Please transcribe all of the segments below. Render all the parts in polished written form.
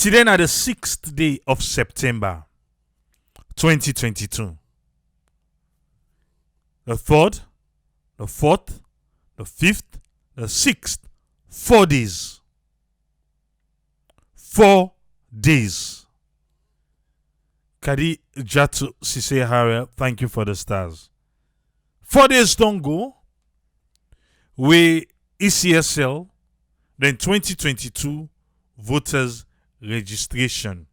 Today na the 6th day of September 2022. The 3rd, the 4th, the 5th, the 6th. 4 days. 4 days. Kadi Jatu Sise Harel, thank you for the stars. 4 days don't go. We ECSL, then 2022 voters registration.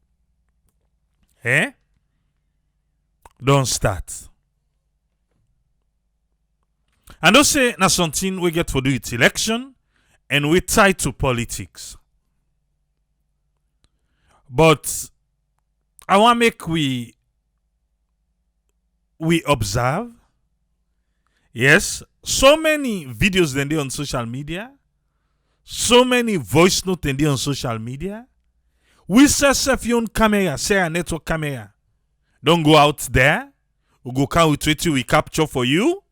Don't start. And don't say na something we get for do it election and we tie to politics. But I want make we observe. Yes, so many videos then they on social media, so many voice notes then they on social media. We say your camera, say a network camera. Don't go out there. We go count with 20 we capture for you.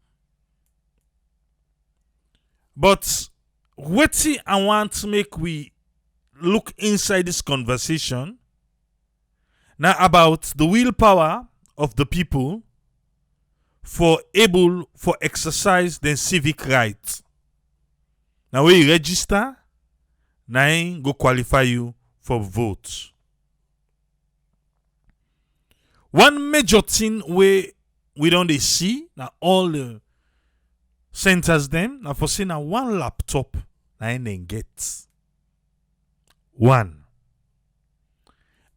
But what I want to make we look inside this conversation now about the willpower of the people for exercise their civic rights. Now when you register, now go qualify you for votes. One major thing we don't see now all the centers them now for saying now one laptop now then get one.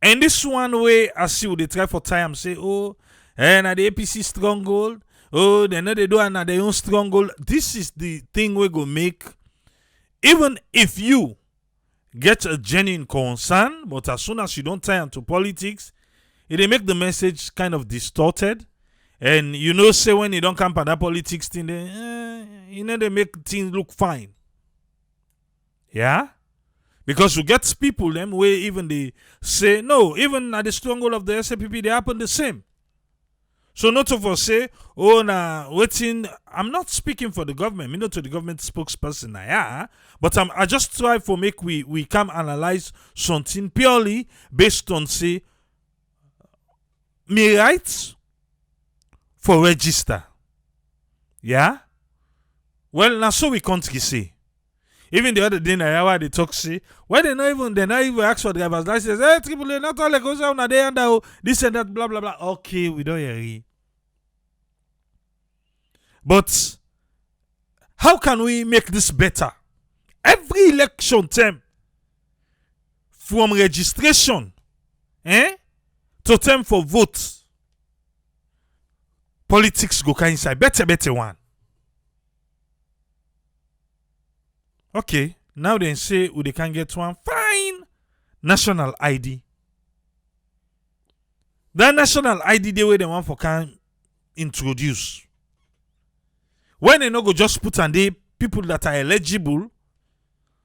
And this one way I see what they try for time say, oh, and the APC stronghold, oh, they know they do and their own stronghold. This is the thing we go make. Even if you get a genuine concern, but as soon as you don't tie into politics, it make the message kind of distorted. And you know, say when you don't come on that politics thing, they make things look fine. Yeah? Because you get people them where even they say, no, even at the stronghold of the SAPP, they happen the same. So not of us say, oh, now, waiting. I'm not speaking for the government. Me not to the government spokesperson. Yeah, but I just try for make we come analyze something purely based on, say, me rights for register. Yeah? Well, now so we can't say. Even the other day, they talk say, why they not even ask for driver's license. Hey, AAA, not all goes out now, they under this and that, blah blah blah. Okay, we don't hear it. But how can we make this better? Every election term, from registration, to term for votes, politics go inside. Better one. Okay, now they say they can get one fine national ID. That national ID the way they want for can introduce. When they no go just put on the people that are eligible.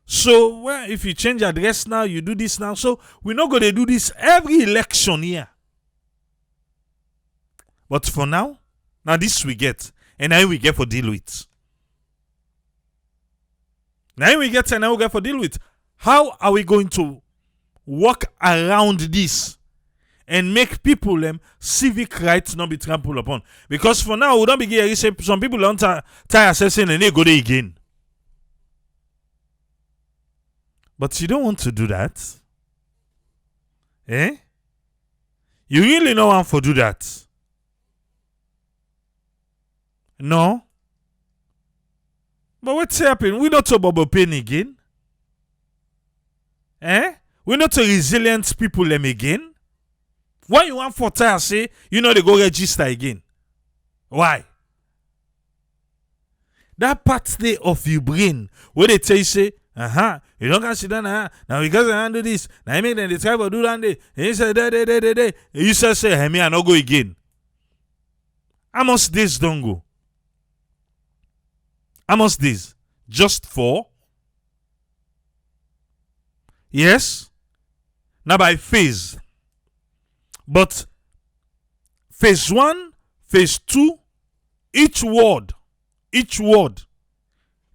So well, if you change address now, you do this now. So we're not going to do this every election here. But for now this we get, and now we get for deal with. Now we get and now we get for deal with. How are we going to work around this and make people civic rights not be trampled upon? Because for now we don't begin say some people don't tie assessing and they go there again. But you don't want to do that. You really don't want to do that. No. But what's happening? We're not to bubble pain again. We're not to resilient people them again. Why you want for tire say, they go register again? Why? That part day of your brain where they tell you say, you don't consider now because I handle this. Now I make them they try to do that day. And you say day. You say, hey, me I not go again. How much days don't go? How much days? Just 4? Yes? Now by phase. But phase 1, phase 2, each ward,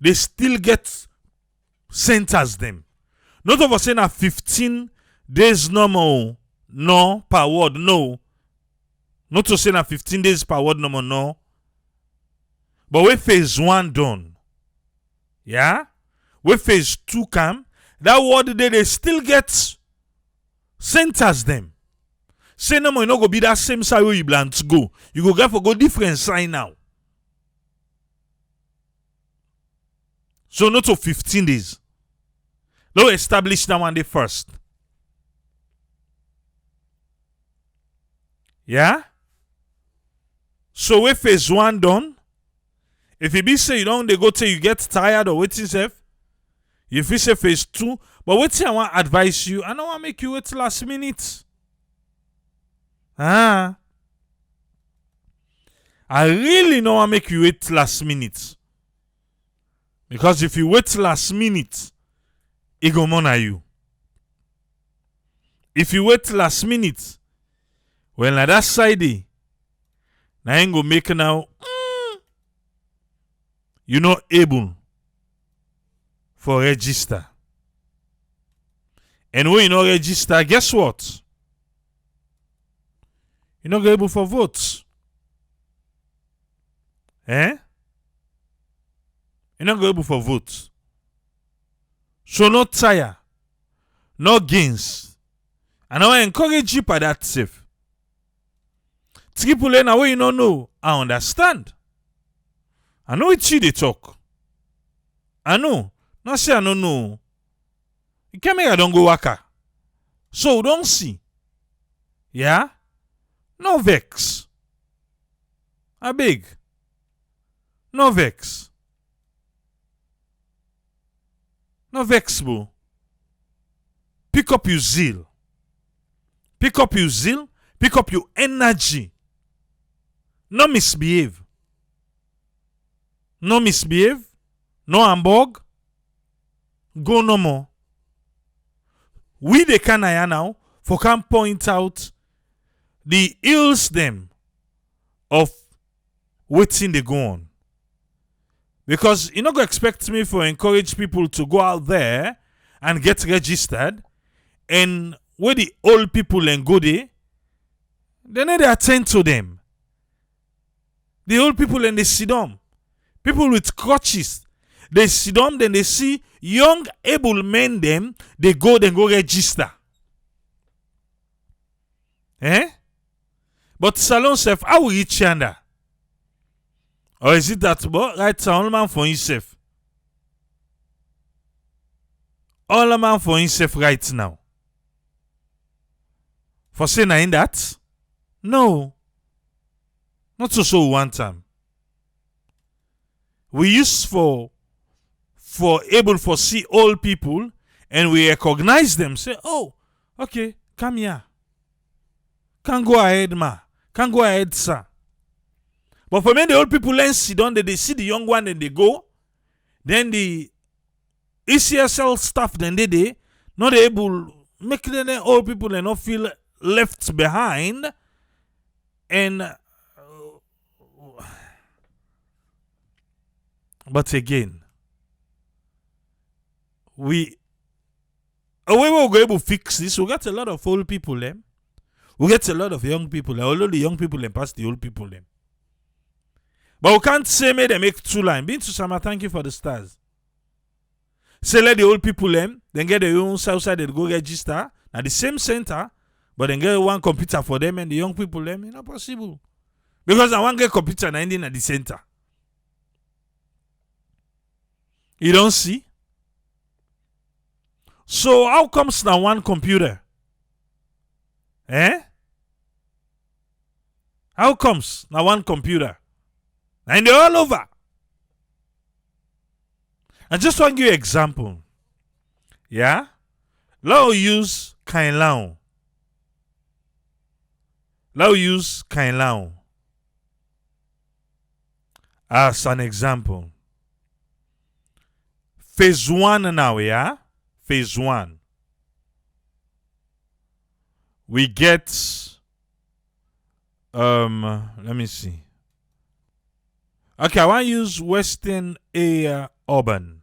they still get centers them. Not of us saying 15 days normal, no, per word, no. Not to say na 15 days per word normal, no. But when phase 1 done, yeah, when phase 2 come, that word they still get centers them. Say no more, you no go be that same side where you plan to go. You go get for go different sign now. So not to 15 days. Now establish that one day first. Yeah? So when phase 1 done, if it be say you don't they go till you get tired or waiting safe, if you say phase 2, but waiting I want to advise you, I don't want to make you wait last minute. I really don't want to make you wait last minute. Because if you wait last minute, it go monitor you. If you wait last minute, well, na that side, now ain't go make now. You're not able for register. And when you not register, guess what? You're not able for votes. You're not able for votes. So no tire, no gains. And I encourage you by that safe. People in a way you don't know, I understand. I know it's you they talk. I know. Not say I don't know. You can't make I don't go waka. So don't see. Yeah? No vex. I beg. No vex. No vex, bro. Pick up your zeal. Pick up your zeal. Pick up your energy. No misbehave. No misbehave. No hamburg. Go no more. We the can now for can point out the ills them of waiting they go on. Because you're not going to expect me to encourage people to go out there and get registered. And where the old people and go there, they need to attend to them. The old people and they sit down. People with crutches, they sit down, then they see young able men them, they go register. But salon self, how will reach yonder? Or is it that right all man for himself? All man for himself right now. For saying in that? No. Not so one time. We use for able for see old people and we recognize them. Say, oh, okay, come here. Can go ahead, ma. Can go ahead, sir. But for many old people then sit down, they see the young one and they go. Then the ECSL staff then they not able make the old people and not feel left behind. And but again, we will go able to fix this. We got a lot of old people them. We get a lot of young people. Although the young people them pass the old people them. But we can't say may they make 2 lines. Been to Sama, thank you for the stars. Say let the old people them, then get their own outside they go register at the same center, but then get one computer for them and the young people them. It's not possible. Because I want to get computer and ending at the center. You don't see? So how comes now one computer? How comes now one computer? And they're all over. I just want to give you an example. Yeah? Now use Kainlao. Now use Kainlao as an example. Phase 1 now, yeah? Phase 1. We get let me see. Okay, I want to use Western Area Urban.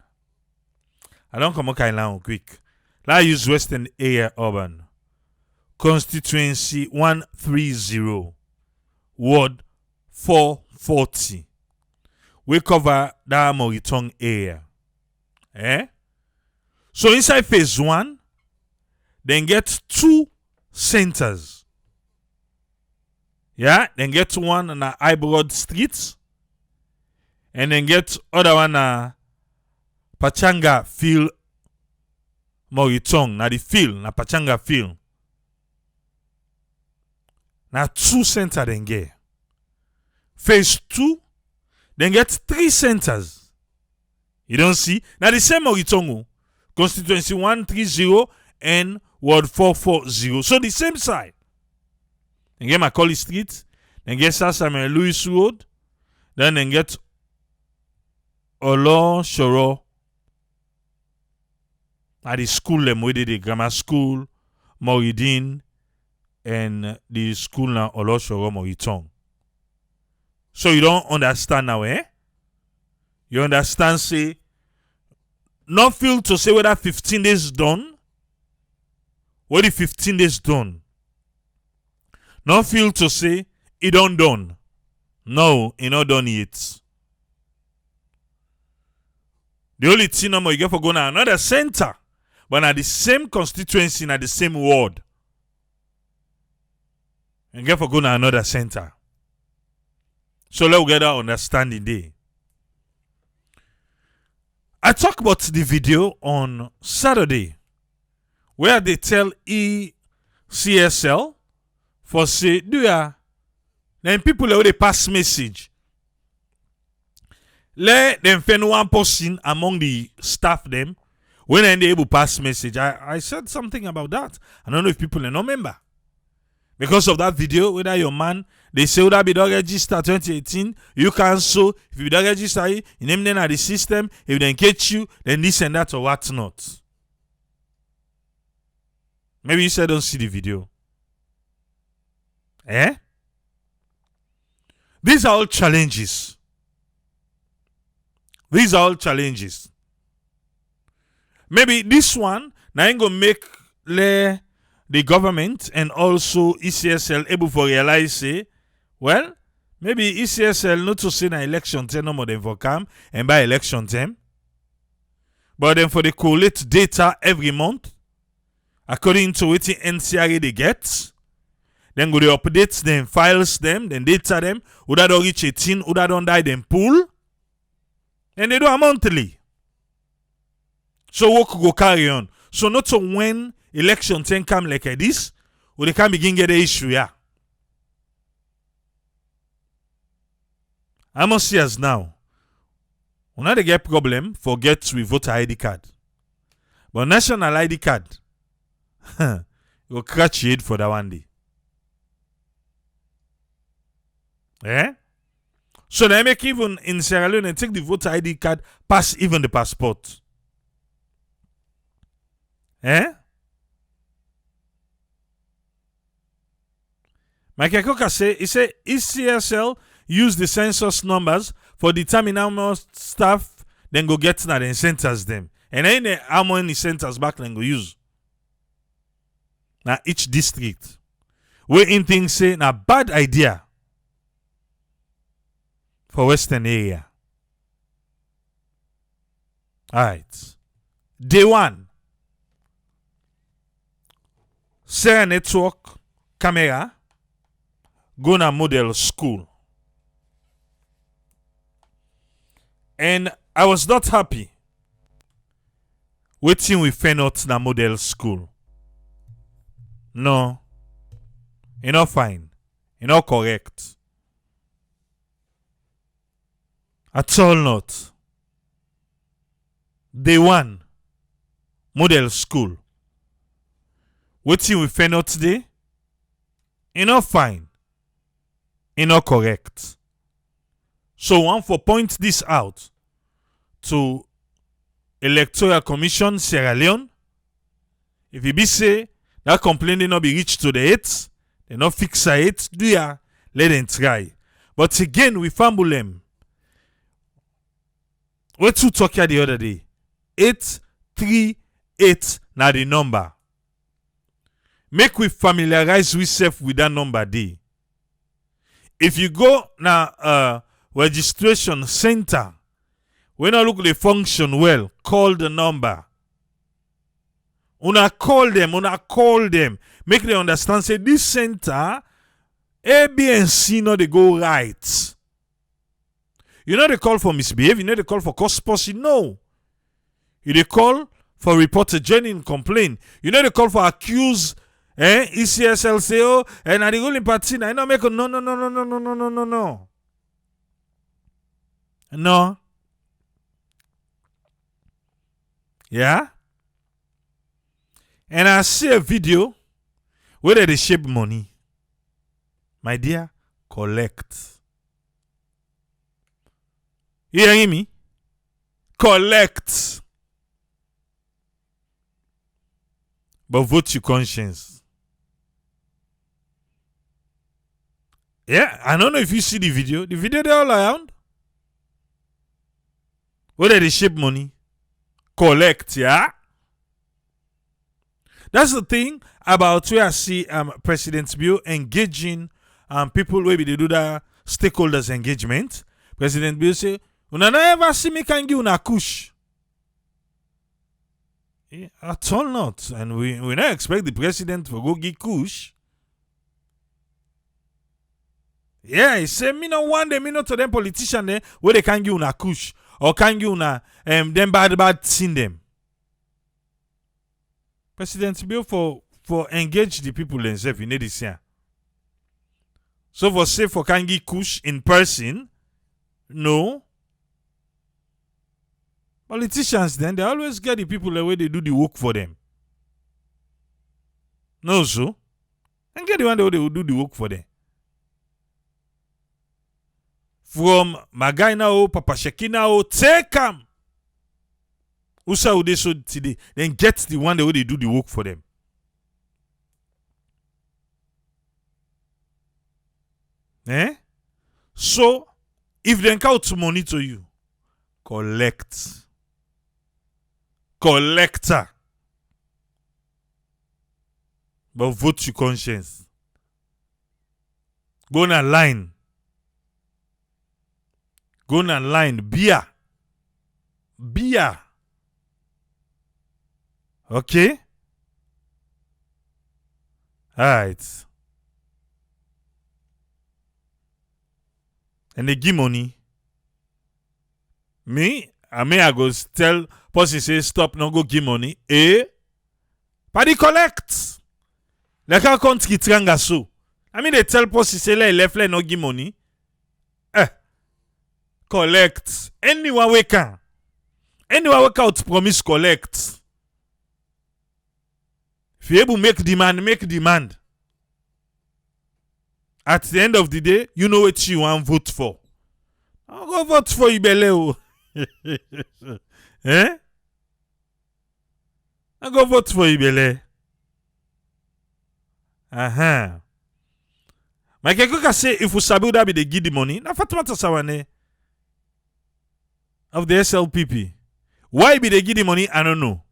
I don't come okay now quick. Let's use Western Area Urban. constituency 130, ward 440. We cover that Moritong area. So inside phase 1, then get 2 centers. Then get one on High Broad Street, and then get other one na Pachanga Field Moritong, na the field, na Pachanga Field. Na 2 centers then get. Phase 2, then get 3 centers. You don't see? Now the same Moritong, constituency 130 and ward 440. So the same side. Then get Macaulay Street, then get Samuel Louis Road, then get Olo Shoro. At the school, them we did the grammar school, Moridin, and the school now Olo Shoro Moritong. So you don't understand now, You understand, say, not feel to say whether 15 days done, what the 15 days done. Not feel to say it don't done. No, it not done yet. The only thing number you get for going to another center, but at the same constituency, at the same ward. And get for going to another center. So let's get that understanding there. I talked about the video on Saturday where they tell ECSL for say, do ya? Then people already pass message. Let them find one person among the staff them when they able pass message. I said something about that. I don't know if people are not remember. Because of that video, whether your man, they say whether be dog register 2018, you cancel. If you don't register, you name them at the system. If they catch you, then this and that or what not. Maybe you said don't see the video. These are all challenges. These are all challenges. Maybe this one now ain't gonna make the government and also ECSL able to realize, say, well, maybe ECSL not to say na election time no more than for come and by election time. But then for the collect data every month, according to what the NCRA they get, then go they update them, files them, then data them, who that don't reach 18, who that don't die, then pull. And they do a monthly. So work go carry on. So not so when election time come like this, or they can begin get the issue, I must see as now. When they get problem, forget with voter ID card. But national ID card, you will catch your head for that one day. So they make even in Sierra Leone and take the voter ID card pass even the passport. Mike Koka say, he say ECSL use the census numbers for determining how much staff then go get na then centers them. And then how many centers back then go use. Now each district. Where in things say na bad idea for Western area. Alright. Day 1. Sarah Network camera go na model school. And I was not happy waiting we find out na model school. No. You not fine. You not correct. At all not. Day 1. Model school. Waiting we find out today. You not fine. You not correct. So one for point this out to Electoral Commission Sierra Leone. If you be say that complaint not be reached to the 8th, they not fix it, do ya? Let them try. But again, we fumble them. We two talk here the other day. 838 now the number. make we familiarize ourselves with that number day. If you go now registration center, when I look the function well, call the number. Una call them. Make them understand, say this center, A, B, and C, no, they go right. You know they call for misbehave, you know they call for cause policy, no. You they call for report a genuine complaint. You know they call for accuse ECSL say, oh, and I the only party, I know make a no. No. Yeah? And I see a video where they shape money. My dear, collect. You hearing me? Collect. But vote your conscience. Yeah, I don't know if you see the video. The video they're all around. Where they shape money. Collect, yeah? That's the thing about where I see President Bill engaging people where they do that stakeholders engagement. President Bill say, "Una never see me can give una kush." Yeah, at all not. And we not expect the president to go give kush. Yeah, he say me no want them, me not to them politician there where they can give una kush or can give una them bad thing them. President Bill for engage the people themselves in this year. So for say for can give kush in person, no. Politicians then they always get the people the way they do the work for them. No, so and get the one that they will do the work for them. From Magaina Papa Shekina take them. Usa would they so today, then get the one the way they do the work for them. So if they count money to you, collect. Collector. But vote your conscience. Go on a line. Go on a line. Beer. Okay? Alright. And they give money. I go tell person say stop, no go give money. But they collect. Like how come ki tranga so? They tell person say left no give money. Collect. Anyone we can. Anyone we can promise collect. If you able make demand. At the end of the day, you know what you want to vote for. I'll go vote for Ibele. I go vote for Ibele. My kekuka say if we sabi that be they give the money, na Fatimata Sawane of the SLPP. Why be they give the money? I don't know.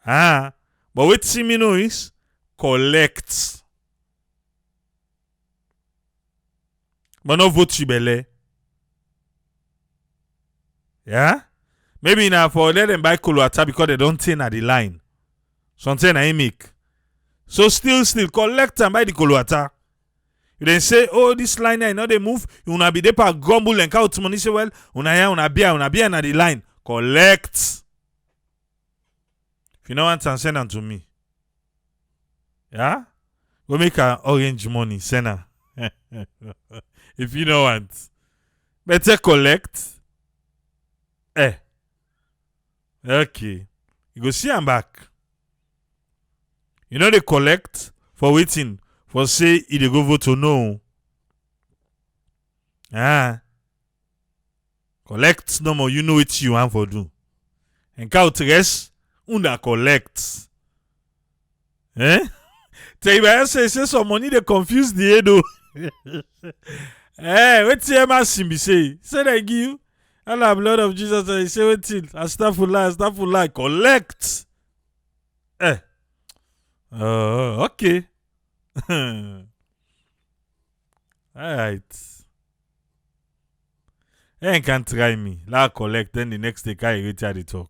But what see me know is collect. But no vote Ibele. Yeah? Maybe now for let them buy Koluata because they don't turn at the line. Something I make. So still collect and buy the Koluata. You then say, oh, this line I know they move. You wanna be there for grumble and count money. Say, well, una beer at the line. Collect. If you know want to send them to me. Yeah? Go make an orange money, send her. If you don't want. Better collect. Okay. You go see I'm back. You know they collect for waiting for say if they go vote or no. Collect no more. You know what you want for do. And count rest, una collect. Tell you say some money they confuse the head though. What's your massimo say? Say they give you. Allah blood of Jesus and say what it? Astaghfirullah, collect. Okay. Alright. You can try me. La collect, then the next day carry reach the talk.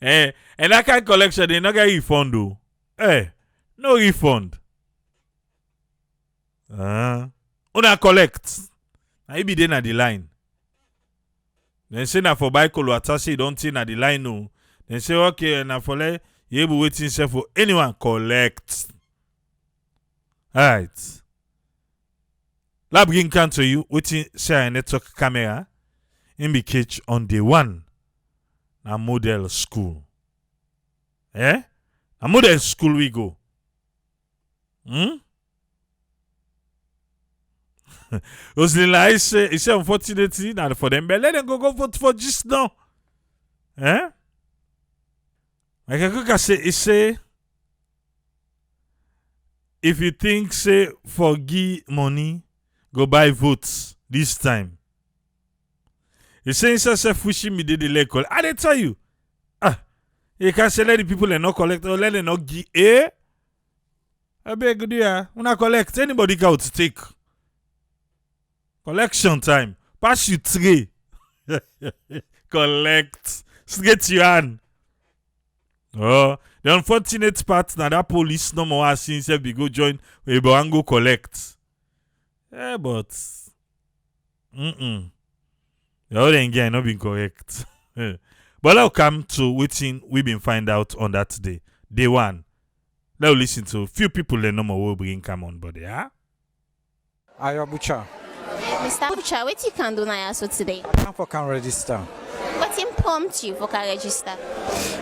And that kind of collection, they not get refund though. No refund. Una collect. Now you be there at the line. Then say na for buy colo attache, you don't think at the line no. Then say okay, na for like you able waiting for anyone collect. Alright. Lab bring can to you waiting share a network camera in the cage on day one. A model school. A model school we go. Roslila, I say unfortunately not for them, but let them go vote for just now. Like I say, if you think say for give money, go buy votes this time. You say yourself wishing me did the leg call. I didn't tell you. You can't say let the people and not collect or let them not give. I beg you, dear. When I collect, anybody can take. Collection time. Pass you three. Collect. Get your hand. The unfortunate part now that police no more since we go join we go collect. But the other again not been correct. But I'll come to waiting we've been find out on that day. Day one. Let's listen to a few people that no more will bring come on body, Ayo Butcher. Mr. Butcher, what you can do now so today? I can register. What informed you for can register?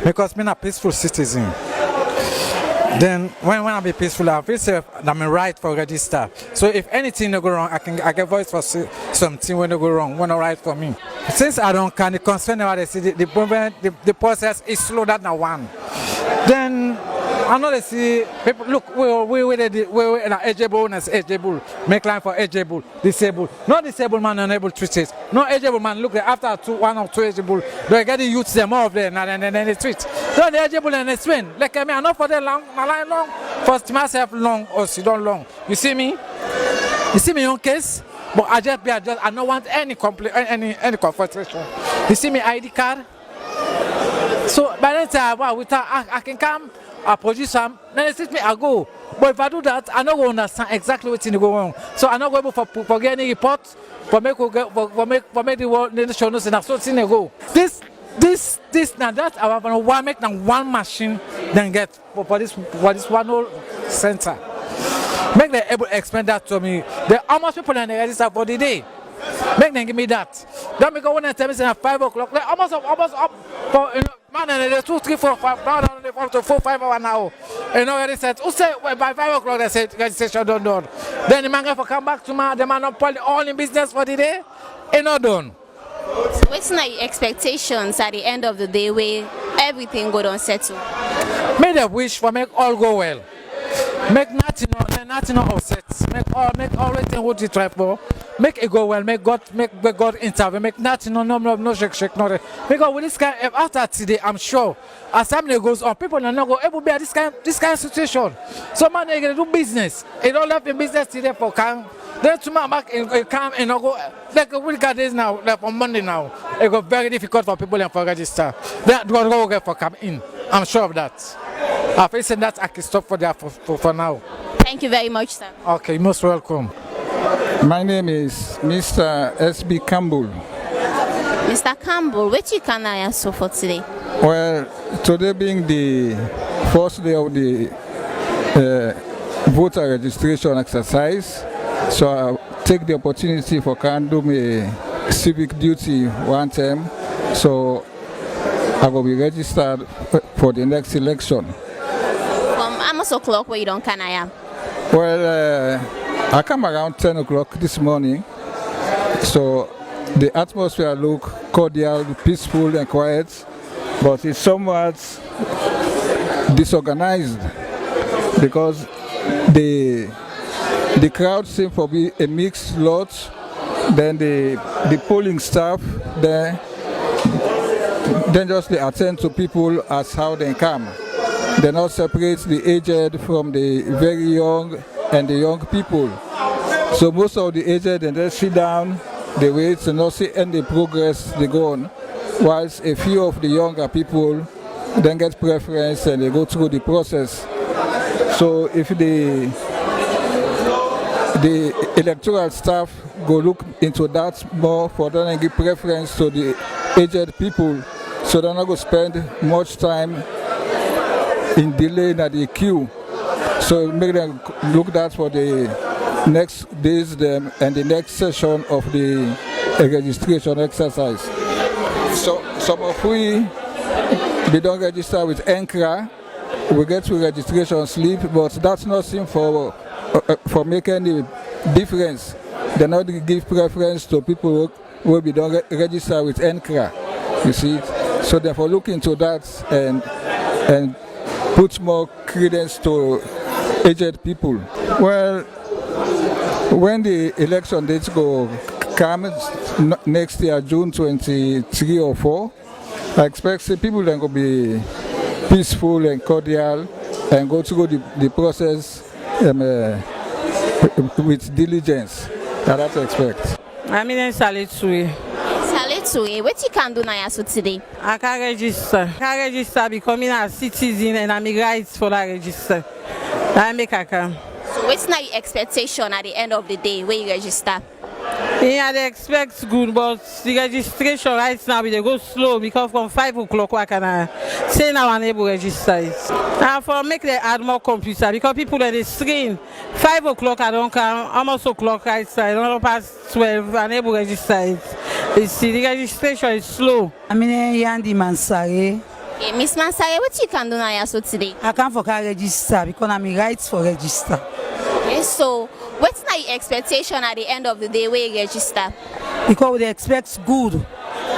Because I'm a peaceful citizen. Then when I be peaceful, I feel safe that I'm right for register. So if anything go wrong, I can voice for something when they go wrong, when right for me. Since I don't can concern about the process is slow that now one. Then I know they see people look we eligible and eligible, make line for eligible, disabled. Not disabled man unable to treat. No eligible man look after one or two eligible, they get the youths them more of them and then they treat. So the eligible and they swing. Like I mean, I know for them long, my line long, first myself long or she don't long. You see me? You see me on case? But I don't want any complaint, any confrontation. You see me ID card? So by that time, I can come. I produce some, then they sit me, I go. But if I do that, I don't understand exactly what's in the go on. So I'm not able for get any report, for make the world the show notes and so it's in the go. This now that I have one make now one machine then get for this one whole center. Make them able to explain that to me. There are almost people in the register for the day. Make them give me that. Don't make one tell me say at 5 o'clock. They almost up for man and they 2, 3, 4, 5 now they fall to 4, 5 hours now. You know they said who say by 5 o'clock they said registration done. Then the man for come back to the man up all in business for the day. It's not done. So what's my expectations at the end of the day where everything go on settle? Make a wish for make all go well. Make nothing upset. Make all everything what you try for. Make it go well. Make God intervene. Make nothing no shake nothing. Because with this kind after today, I'm sure as time goes on, people are not going able to be at this kind of situation. So man, they gonna do business. They don't have in business today for can. Then tomorrow back and come and go like we got this now, like on Monday now. It got very difficult for people and for register. They don't go get for come in. I'm sure of that. I think that I can stop for that for now. Thank you very much, sir. Okay, most welcome. My name is Mr. S.B. Campbell. Mr. Campbell, what you can answer for today? Well, today being the first day of the voter registration exercise, so I take the opportunity for can do my civic duty one time. So I will be registered for the next election. From almost o'clock where you don't can I am? Well, I come around 10 o'clock this morning, so the atmosphere look cordial, peaceful and quiet, but it's somewhat disorganized because the crowd seems to be a mixed lot. Then the polling staff there, then just they attend to people as how they come. They not separate the aged from the very young and the young people. So most of the aged then they sit down, they wait to not see any progress they go on, whilst a few of the younger people then get preference and they go through the process. So if the electoral staff go look into that more for them and give preference to the aged people, so they're not going to spend much time in delaying at the queue. So make them look that for the next days them and the next session of the registration exercise. So some of we don't register with ENCRA, we get to registration slip, but that's not seen for making any difference. They not give preference to people who will be don't register with ENCRA. You see it? So therefore look into that and put more credence to aged people. Well, when the election dates go come next year, June 23 or 4, I expect people then go be peaceful and cordial and go through the process with diligence. That's what I expect. I mean, Salitui. Salitui, what you can do now so today? I can register. I can register becoming a citizen and I'm rights for that register. I make a can. So what's now your expectation at the end of the day when you register? Yeah, they expect good, but the registration right now they go slow because from 5 o'clock I can say now I'm able to register it. And for make they add more computer because people at the screen 5 o'clock I don't come, almost o'clock right side, I don't pass 12 I'm able to register it. You see the registration is slow. I mean Yandi Mansare. Okay, Miss Mansare, what you can do now so today? I can't for register because I'm rights for register. Okay, so what's now your expectation at the end of the day when you register? Because we expect good.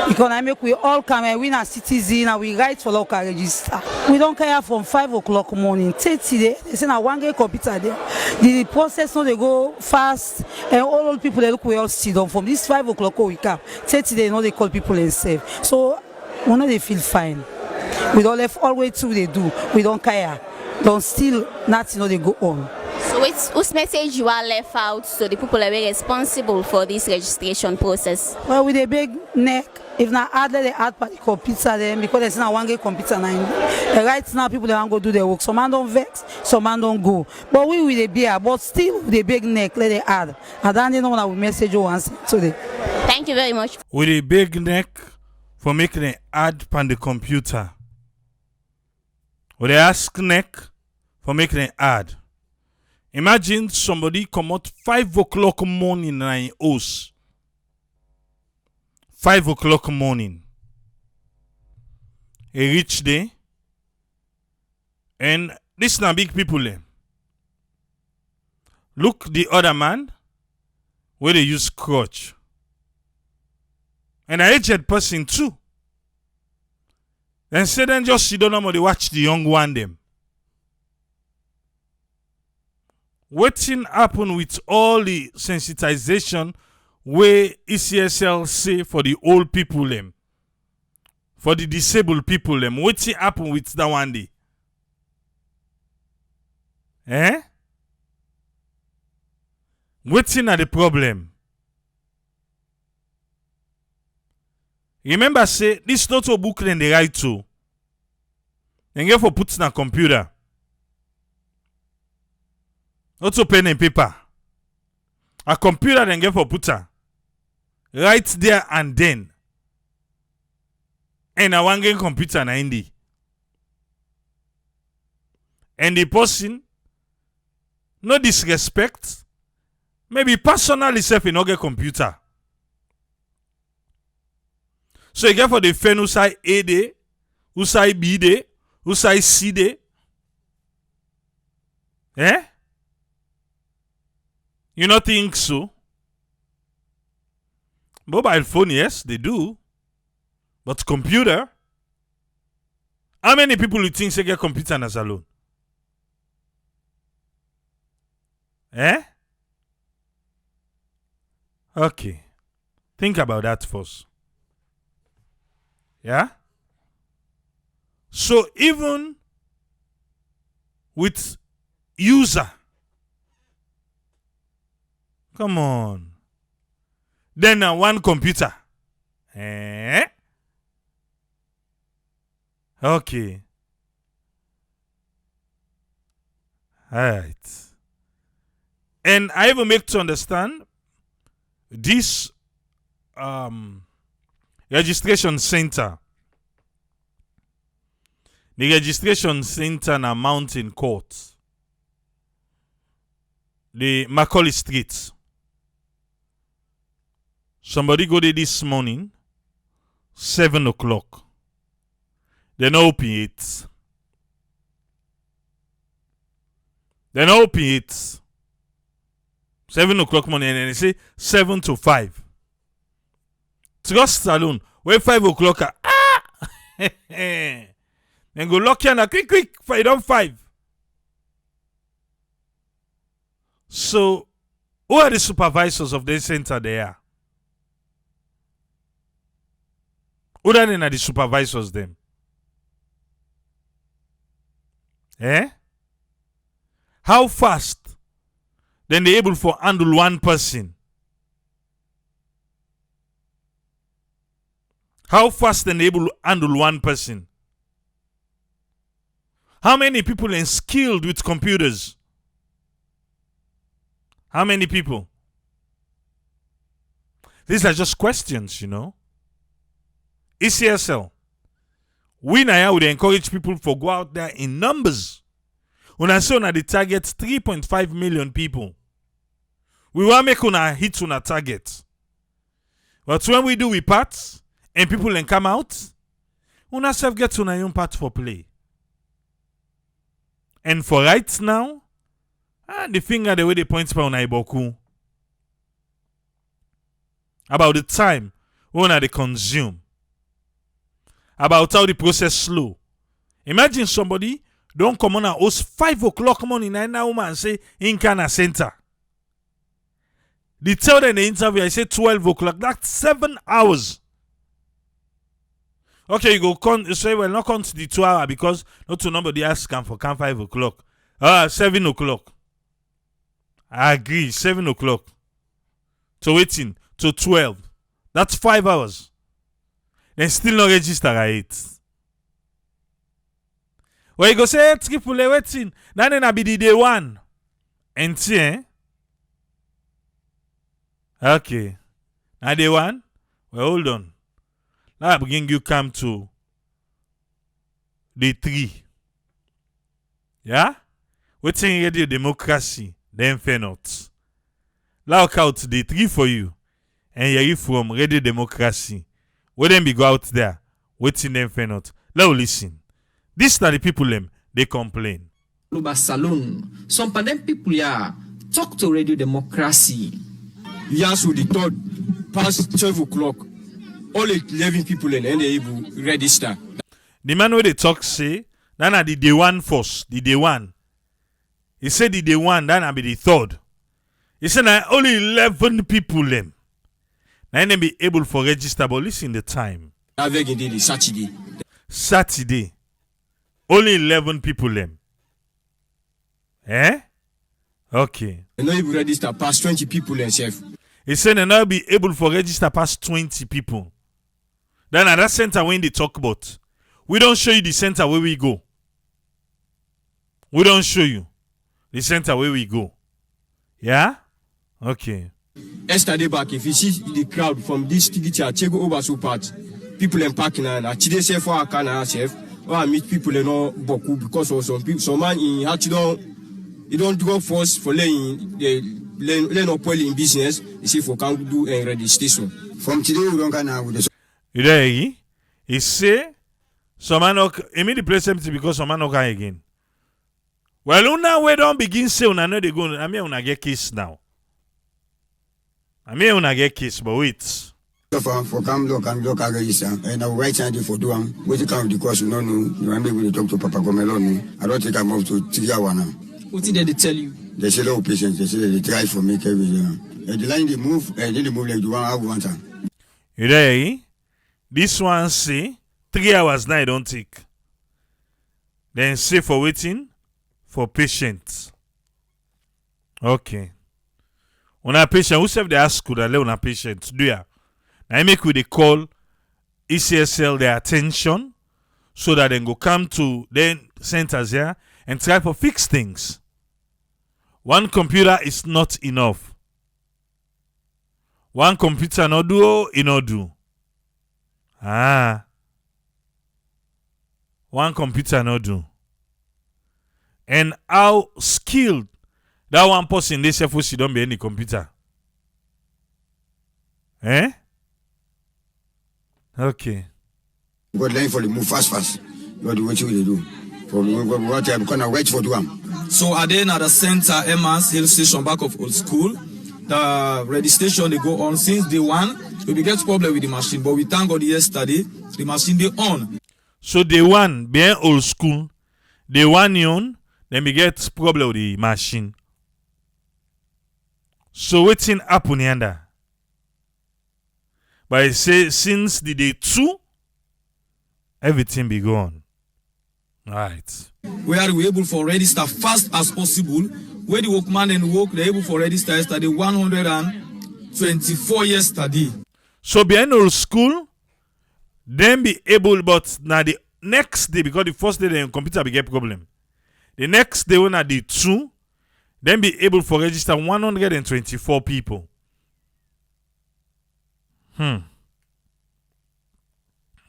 Because I make we all come and we are citizen and we write for local register. We don't care from 5 o'clock morning. 30 days, they say now one day computer there. The process no they go fast and all people they look we all sit down from this 5 o'clock we come. 30 days no they call people and save. So we know they feel fine. We don't left all way through they do. We don't care. Don't still nothing no they go on. So whose message you are left out so the people are very responsible for this registration process? Well, with a big neck, if not add they add the computer then because there's not one computer now. Right now people they want to go do their work. Some man don't vex, some man don't go. But we with a beer, but still with a big neck, let they add. And then they know what we message you once today. Thank you very much. With a big neck for making an ad on the computer. With a ask neck for making an ad. Imagine somebody come out 5 o'clock morning in an house. 5 o'clock morning. A rich day. And this na big people. Look the other man where they use crutch. And an aged person too. Then say then just sit down and they watch the young one them. Wetin happen with all the sensitization where ECSL say for the old people them, for the disabled people them? Wetin happen with that one day? Wetin are the problem? Remember say this not a book then they write to. Then get for put in a computer. Not to pen and paper. A computer then get for putter. Right there and then. And a one game computer na indi. And the person, no disrespect, maybe personally self in get computer. So you get for the fen who say A day, who say B day, who say C day. You not think so? Mobile phone, yes, they do. But computer? How many people you think say get computer as alone? Okay. Think about that first. Yeah? So even with user, come on, then one computer. Okay. All right. And I even make to understand this registration center. The registration center na Mountain Court. The Macaulay Street. Somebody go there this morning, 7 o'clock. They no open it. They no open it. 7 o'clock morning, and they say 7 to 5. Trust Saloon, where 5 o'clock. Then go lock you quick, 5. So, who are the supervisors of the center there? Who are the supervisors them? How fast then they able for handle one person? How fast then they able to handle one person? How many people are skilled with computers? How many people? These are just questions, you know. ECSL. We now would encourage people to go out there in numbers. When I say the target 3.5 million people. We want to make una hit on a target. But when we do we part and people then come out, una self get on your own part for play. And for right now, the finger the way they point on Iboku about the time when they consume, about how the process slow. Imagine somebody don't come on at us 5 o'clock morning and say in Kana Center. They tell them in the interview I say 12 o'clock. That's 7 hours. Okay, you go say well not count the 2 hours because not to nobody ask can for 5 o'clock. 7 o'clock. I agree, 7 o'clock. To waiting to 12. That's 5 hours. Then still not register at 8. Well, you go say triple waiting. Then I be the day one. And see, okay. Now day one. Well, hold on. Now I begin you come to day 3. Yeah? Waiting radio democracy. Then fair not. Look out day 3 for you. And you from radio democracy. Where them be go out there. Waiting them fair not. Let us listen. These are the people them they complain. Salon. Some of them people talk to radio democracy. Yes, with the third past 12 o'clock. All 11 people and they able register. The man where they talk say, then are the day one first, the day one. He said the day one, then I'll be the third. He said now only 11 people them. Now they be able for register, but listen the time. Saturday. Saturday. Only 11 people them. Okay. And now you register past 20 people and chef. He said and now be able for register past 20 people. Then at that center when they talk about, we don't show you the center where we go. We don't show you the center where we go. Yeah? Okay. Yesterday back, if you see the crowd from this Tigiti Chego over so part, people in parking and today say for a can chef, or I meet people in all Boku because of some people, some man in Hatchidon, you don't go first for laying the up in business, you see for can do a registration. From today we don't go now with the you there he say some man he made the place empty because some man no come again. Well, now we don't begin say una know they go. I mean una get case now. I mean una get case, but wait. For come look and look at register and I will write something for doing. What you come because no, I'm able to talk to Papa Gomeloni. I don't think I'm up to 3 hours now. What did they tell you? They say no patience. They say they try for me every year. And the line they move, and then they move like the one I want. You there? This one say 3 hours now I don't take. Then say for waiting for patients. Okay. Una patient, who serve the ask school that una patient do ya? Now I make with the call ECSL their attention so that they go come to then centers here and try to fix things. One computer is not enough. One computer no do, it no do. One computer no do. And how skilled that one person they say she don't be any computer. Okay. Got line for the move fast. What do they do? For what I'm gonna wait for them. So are they at the center, Emma's Hill Station, back of old school? The registration they go on since day one. We get problem with the machine, but we thank God yesterday the machine they on. So day one being old school, day one on, then we get problem with the machine. So waiting happen yonder. But I say since the day 2, everything be gone. Right. We are able for register fast as possible. Where the workman and work, they're able for register yesterday 124 yesterday. So behind old school, then be able, but now the next day, because the first day the computer be get problem. The next day when I did 2, then be able for register 124 people.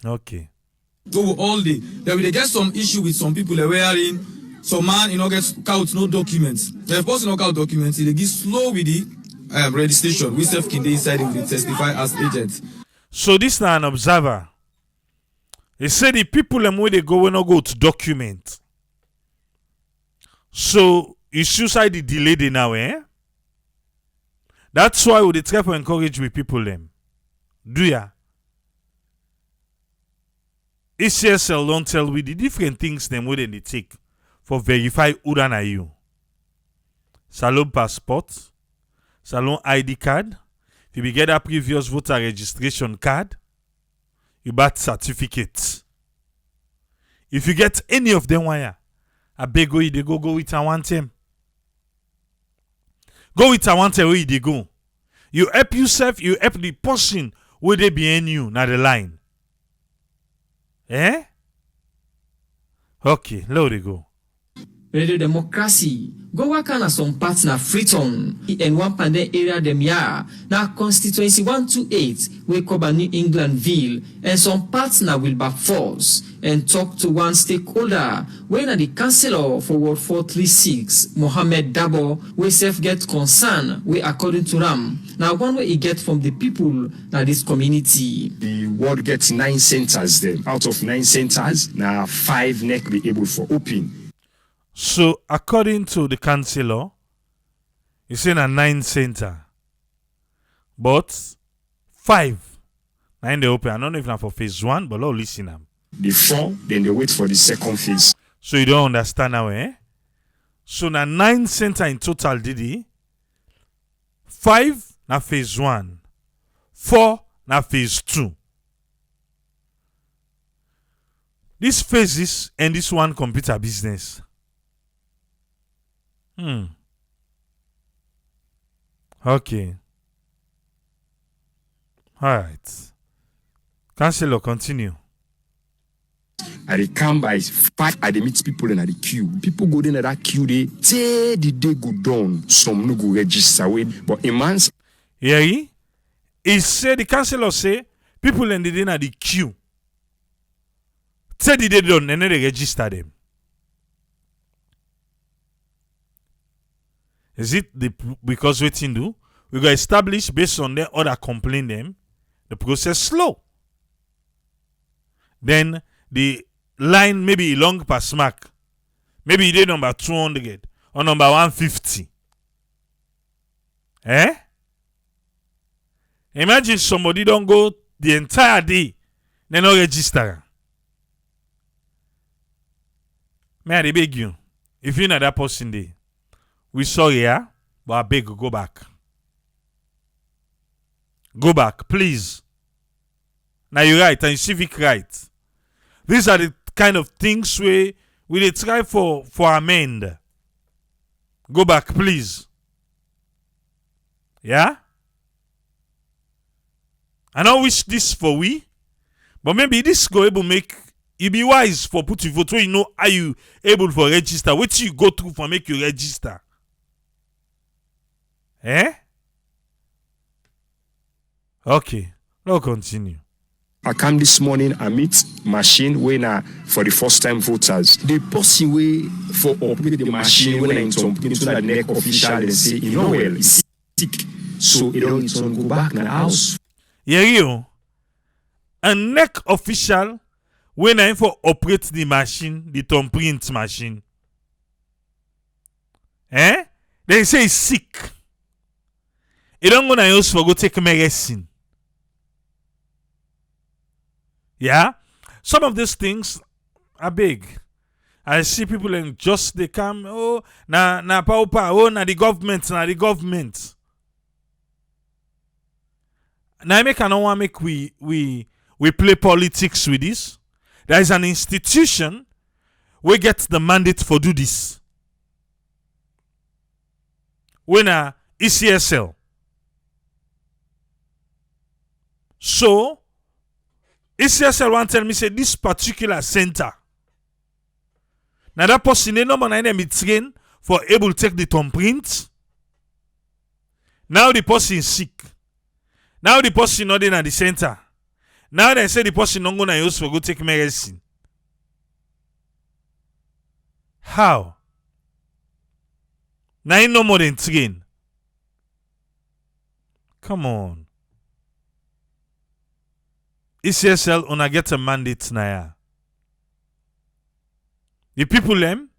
Okay. Go all day. Then we get some issue with some people they're wearing. Some man, get out no documents. The person no out documents, they get slow with the registration. We self can inside and we testify as agents. So this is an observer. He said the people where they go when not go to document. So it's suicide the delay they now, That's why we try to encourage with people them. Do ya? ECSL don't tell we the different things them where they take for verify who than are you. Salon passport, salon ID card, if you get a previous voter registration card, your birth certificate. If you get any of them, why? I beg you, they go with a one time. Go with a one time where they go. You help yourself, you help the person where they behind you, not the line. Okay, let it go. Radio Democracy. Go work on some parts na Freeton and one pande area dem ya na constituency 128 we cover New Englandville and some parts na Wilberforce and talk to one stakeholder when na the councillor for Ward 436 Mohammed Dabo we self get concern we according to Ram now one way he get from the people na this community. The ward gets 9 centers then. Out of 9 centers, now 5 neck be able for open. So, according to the councillor, it's in a 9 center. But 5. 9 they open. I don't know if it's for phase 1, but Lord listen them. The 4, then they wait for the second phase. So you don't understand now, So na 9 center in total, Didi. 5 na phase 1. 4 na phase 2. These phases and this one computer business. Okay. All right. Councillor, continue. I dey come by 5. I dey meet people in the queue. People go in that queue. They say the day go down. Some no go register with. But a man's. Yeah, he said the councillor say people in the queue. Say the day done and then they register them. Is it because waiting do? We got established based on their other complaint them, the process slow. Then the line maybe long past mark. Maybe they number 200 or number 150. Imagine somebody don't go the entire day, they no register. May I beg you, if you're not that person there, we sorry, but I beg you, go back. Go back, please. Now you're right, and you civic right. These are the kind of things where we dey try for amend. Go back, please. Yeah? I don't wish this for we, but maybe this go able make it be wise for put you vote so you know how you able for register. What you go through for make you register. Eh? Okay. Now continue. I come this morning, I meet machine when for the first time voters. The person way for operate the machine when I into the neck official and say, you know well, it's sick. So it don't go back in the house. Yeah, you. A neck official when I for operate the machine, the thumbprint machine. Eh? They say it's sick. It don't go na use for go take medicine. Yeah? Some of these things are big. I see people and just they come, oh, na paupa, oh, na the government. Now I make I don't want make we play politics with this. There is an institution we get the mandate for do this. When ECSL. So ECSL want tell me say this particular center. Now that person no man be trained for able to take the thumbprint. Now the person is sick. Now the person not in at the center. Now they say the person not gonna use for go take medicine. How? Now he no more than train. Come on. ECSL una get a mandate now. Yeah. The people them,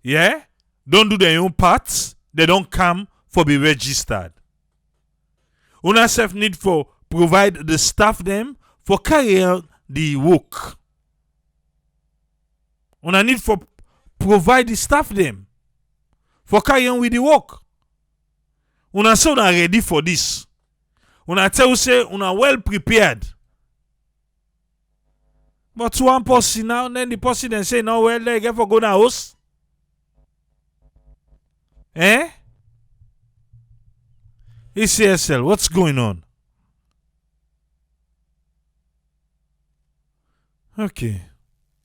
yeah, don't do their own parts. They don't come for be registered. Una self need for provide the staff them for carry out the work. Una need for provide the staff them for carry on with the work. Una say una ready for this. Una tell you say una well prepared. But one person now, then the person then say, no, well, they get for go to house. Eh? ECSL, what's going on? Okay.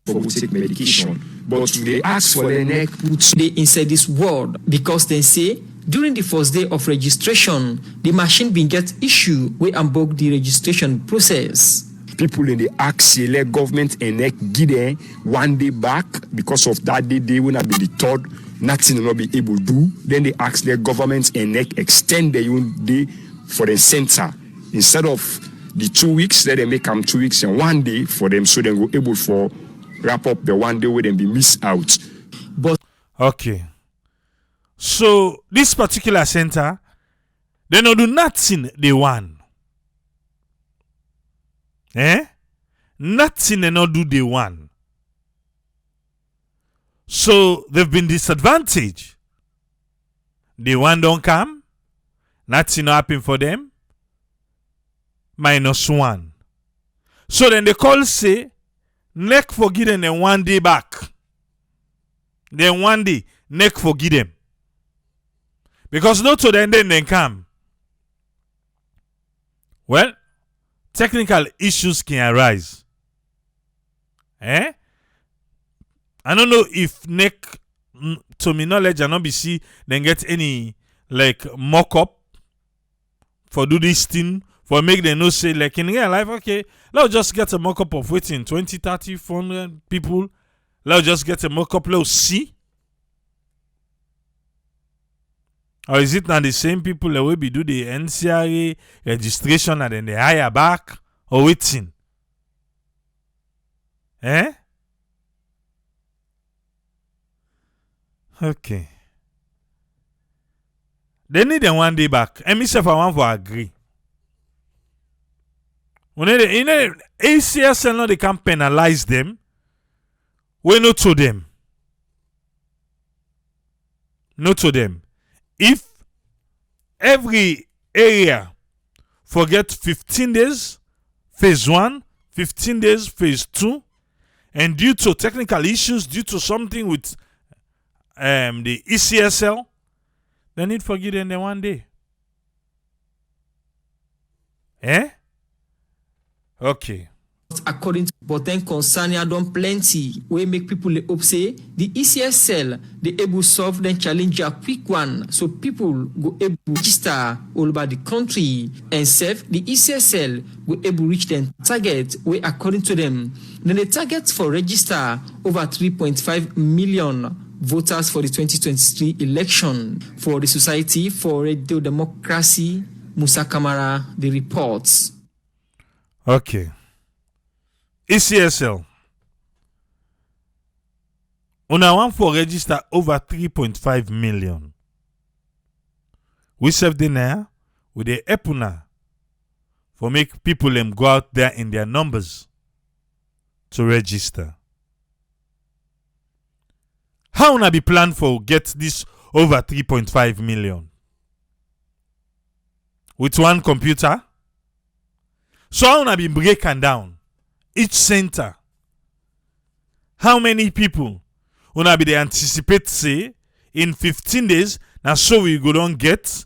For we take medication, but they ask for the neck put. They insert this word because they say during the first day of registration, the machine bin get issue wey unblock the registration process. People in the ask let government and neck give them 1 day back because of that day will not be the third, nothing will not be able to do. Then they ask their government and neck extend their own day for the center. Instead of the 2 weeks, let them make them 2 weeks and 1 day for them so they go able for wrap up the 1 day where they be missed out. But okay. So this particular center, they don't do nothing they want. Eh? Nothing they not do they want. So they've been disadvantaged. The one don't come. Nothing happen for them. -1. So then they call say, neck forgive them and 1 day back. Then 1 day, neck forgive them. Because not to them then they come. Well, technical issues can arise. Eh? I don't know if neck, to my knowledge, I not be see then get any like mock up for do this thing for make them know say like in real life, okay, let's just get a mock up of waiting 20, 30, 400 people. Let's just get a mock up, let's see. Or is it not the same people that will be do the NCRA registration and then they hire back or waiting? Eh? Okay. They need them 1 day back. And myself, I want to agree. When they ACSL now they can penalize them. We not to them. Not to them. If every area forget 15 days, phase 1, 15 days, phase 2, And due to technical issues, due to something with the ECSL, they need forgive them in one day. Okay. According to but then concerning Adon plenty, we make people hope say the ECSL they able solve the challenge a quick one, so people go able register all over the country and save the ECSL will able reach their target where according to them then the target for register over 3.5 million voters for the 2023 election. For the Society for Radio Democracy, Musa Kamara, the reports. Okay. ECSL. Una want for register over 3.5 million. We serve the now with the epuna for make people them go out there in their numbers to register. How una be planned for get this over 3.5 million? With one computer? So how una be breaking down each center? How many people una be they anticipate say in 15 days now so we go don't get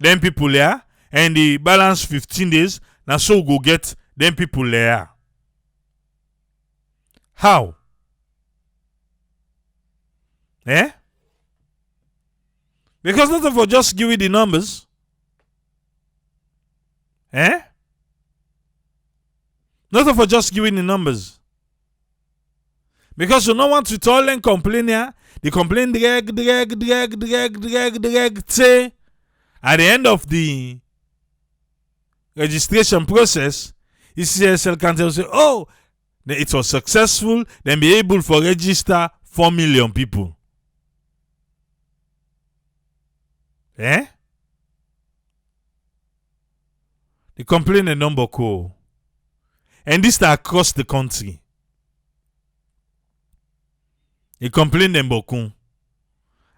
them people there, and the balance 15 days now so we go get them people there? How? Because not for just give you the numbers. Not for just giving the numbers. Because you don't want to tell them complain here. The complaint drag. Say, at the end of the registration process, ECSL can tell say, oh, it was successful. Then be able to register 4 million people. The complaint a number cool. And this is across the country. They complain them beaucoup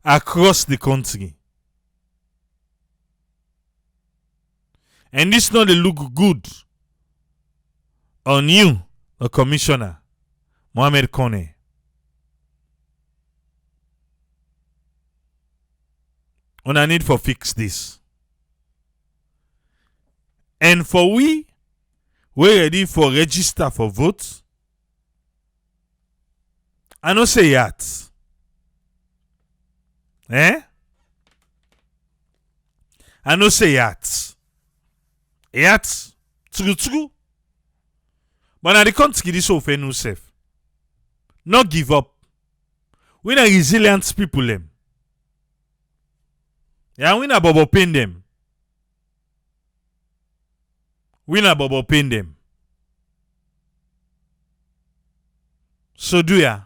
across the country. And this not look good on you, the commissioner, Mohamed Kone. On a need for fix this. And for we ready for register for vote. I no say yet. I no say yet. True. But now the country this so no safe. Not give up. We na resilient people them. Yeah, we na bobo pain them. We na bobo pain them. So do ya?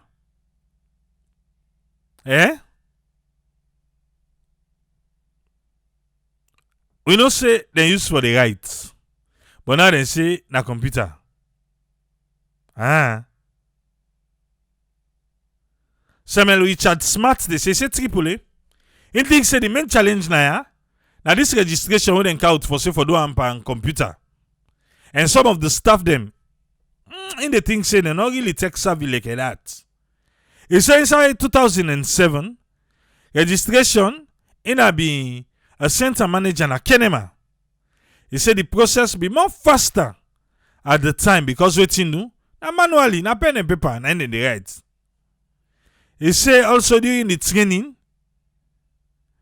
We no say they use for the right. But now they say na computer. Samuel Richard Smart, they say triple A. He thinks say the main challenge now this registration will then count for say for do and computer. And some of the staff them in the thing say they not really tech savvy like that. It says in 2007, registration in a be a center manager na Kenema. He said the process be more faster at the time because waiting do na manually na pen and paper and in the right. He say also during the training,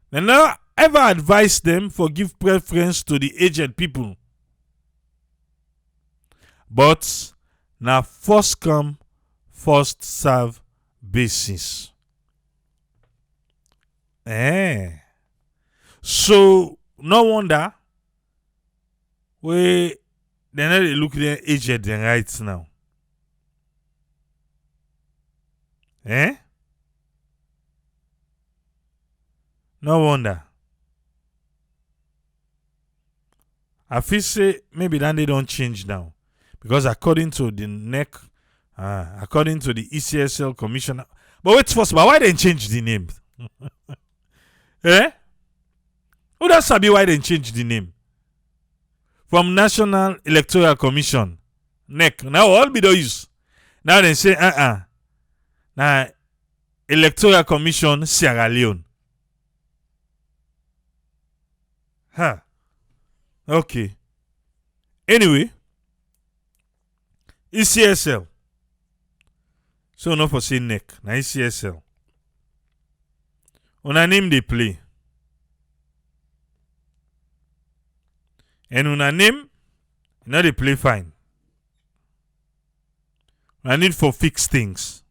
they never ever advise them for give preference to the aged people. But na first come, first serve basis. So no wonder we they not look their aged and right now. No wonder. I feel say maybe then they don't change now. Because according to the NEC, according to the ECSL commissioner. But wait first, but why they change the name? Who does sabi why they change the name? From National Electoral Commission, NEC. Now all be those. Now they say, now Electoral Commission Sierra Leone. Huh. Okay. Anyway, ECSL. So no for say neck. Now ECSL. Una name they play. And una name, now they play fine. I need for fix things.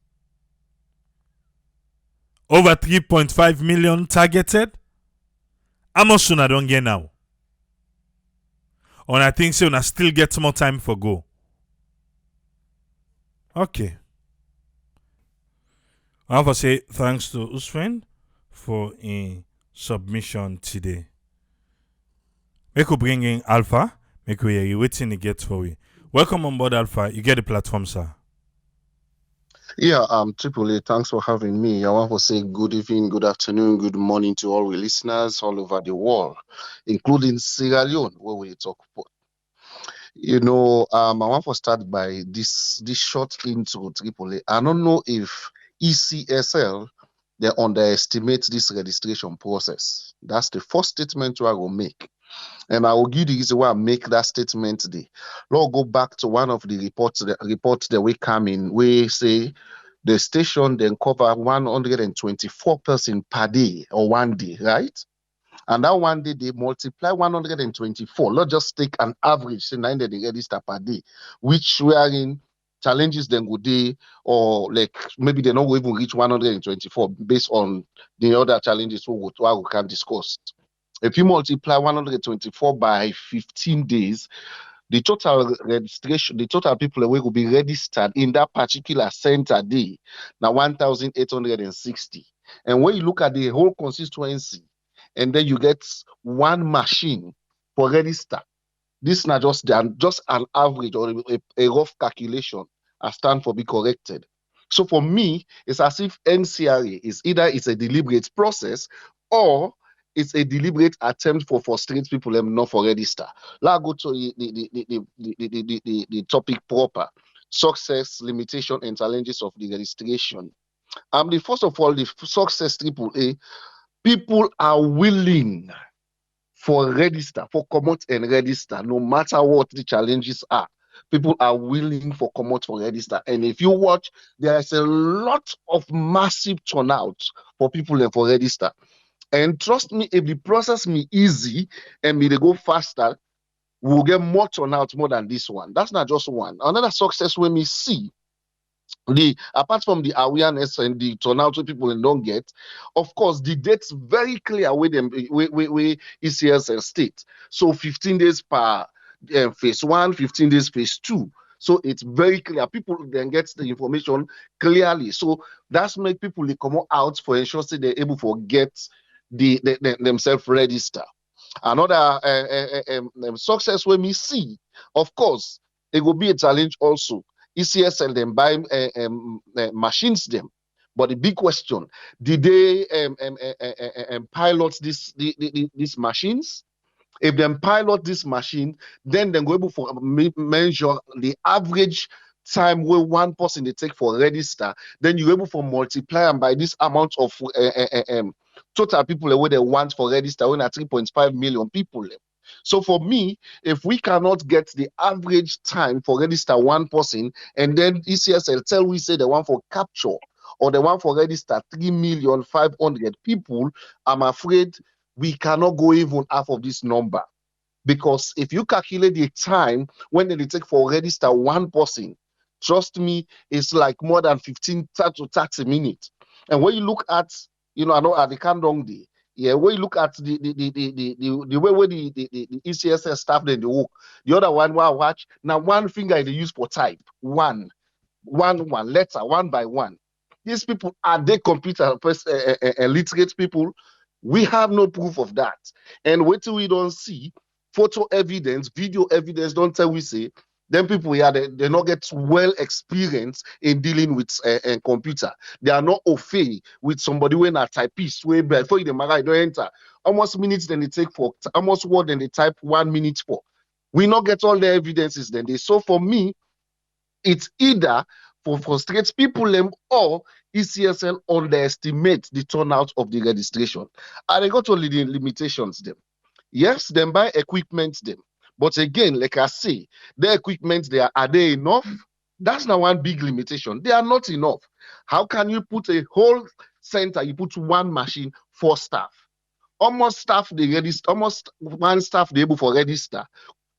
Over 3.5 million targeted. How much soon I don't get now? And I think so I still get more time for go. Okay. I have to say thanks to Usfriend for a submission today. Make we bring in Alpha. Make we hear you waiting to get for you. Welcome on board, Alpha. You get the platform, sir. Yeah, Triple A, thanks for having me. I want to say good evening, good afternoon, good morning to all the listeners all over the world, including Sierra Leone, where we talk about. I want to start by this short intro, Triple A. I don't know if ECSL, they underestimate this registration process. That's the first statement I will make. And I will give the reason why I make that statement today. Let's go back to one of the reports that we come in. We say the station then cover 124 person per day or 1 day, right? And that 1 day they multiply 124. Let's just take an average, say 9 they register per day, which we are in challenges then go day, or like maybe they don't even reach 124 based on the other challenges we can discuss. If you multiply 124 by 15 days, the total registration, the total people who will be registered in that particular center day, now 1,860. And when you look at the whole constituency, and then you get one machine for register, this is not just an average or a rough calculation as stand for be corrected. So for me, it's as if NCRA is either it's a deliberate process or it's a deliberate attempt for frustrate people and not for register. Let's go to the topic proper: success, limitation, and challenges of the registration. First of all, the success AAA, people are willing for register, for commot and register, no matter what the challenges are. People are willing for commot for register. And if you watch, there is a lot of massive turnout for people and for register. And trust me, if the process me easy and me they go faster, we'll get more turnout more than this one. That's not just one. Another success when we see apart from the awareness and the turnout people don't get, of course, the dates very clear with them we ECSL state. So 15 days per phase 1, 15 days phase 2. So it's very clear. People then get the information clearly. So that's make people they come out for ensure they're able to get themselves register. Another success when we see, of course, it will be a challenge also. ECSL them buy machines them, but the big question: did they pilot these machines? If they pilot this machine, then they go able for measure the average time where one person they take for register. Then you're able for multiply them by this amount of total people where they want for register when at 3.5 million people. So for me, if we cannot get the average time for register one person, and then ECSL tell we say the one for capture or the one for register 3,500,000 people, I'm afraid we cannot go even half of this number. Because if you calculate the time when they take for register one person, trust me, it's like more than 15 to 30 minutes. And when you look at, I know at the Kandong Day, yeah, when you look at the way where the ECSS staff then they work, the other one I watch, now one finger they use for type, one letter, one by one. These people, are they computer illiterate people? We have no proof of that. And wait till we don't see photo evidence, video evidence, don't tell we say, then people they not get well experienced in dealing with a computer. They are not au fait with somebody when a typist way before they don't enter. Almost minutes then they take for almost word then they type 1 minute for. We not get all the evidences then they. So for me, it's either for frustrate people them, or ECSL underestimate the turnout of the registration. And they got only the limitations them. Yes, them buy equipment them. But again, like I say, the equipment there, are they enough? That's not one big limitation. They are not enough. How can you put a whole center, you put one machine, 4 staff? Almost staff they register, almost one staff they able for register,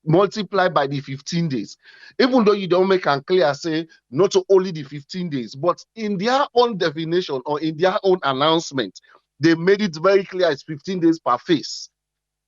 multiply by the 15 days. Even though you don't make and clear, say not only the 15 days, but in their own definition or in their own announcement, they made it very clear it's 15 days per phase.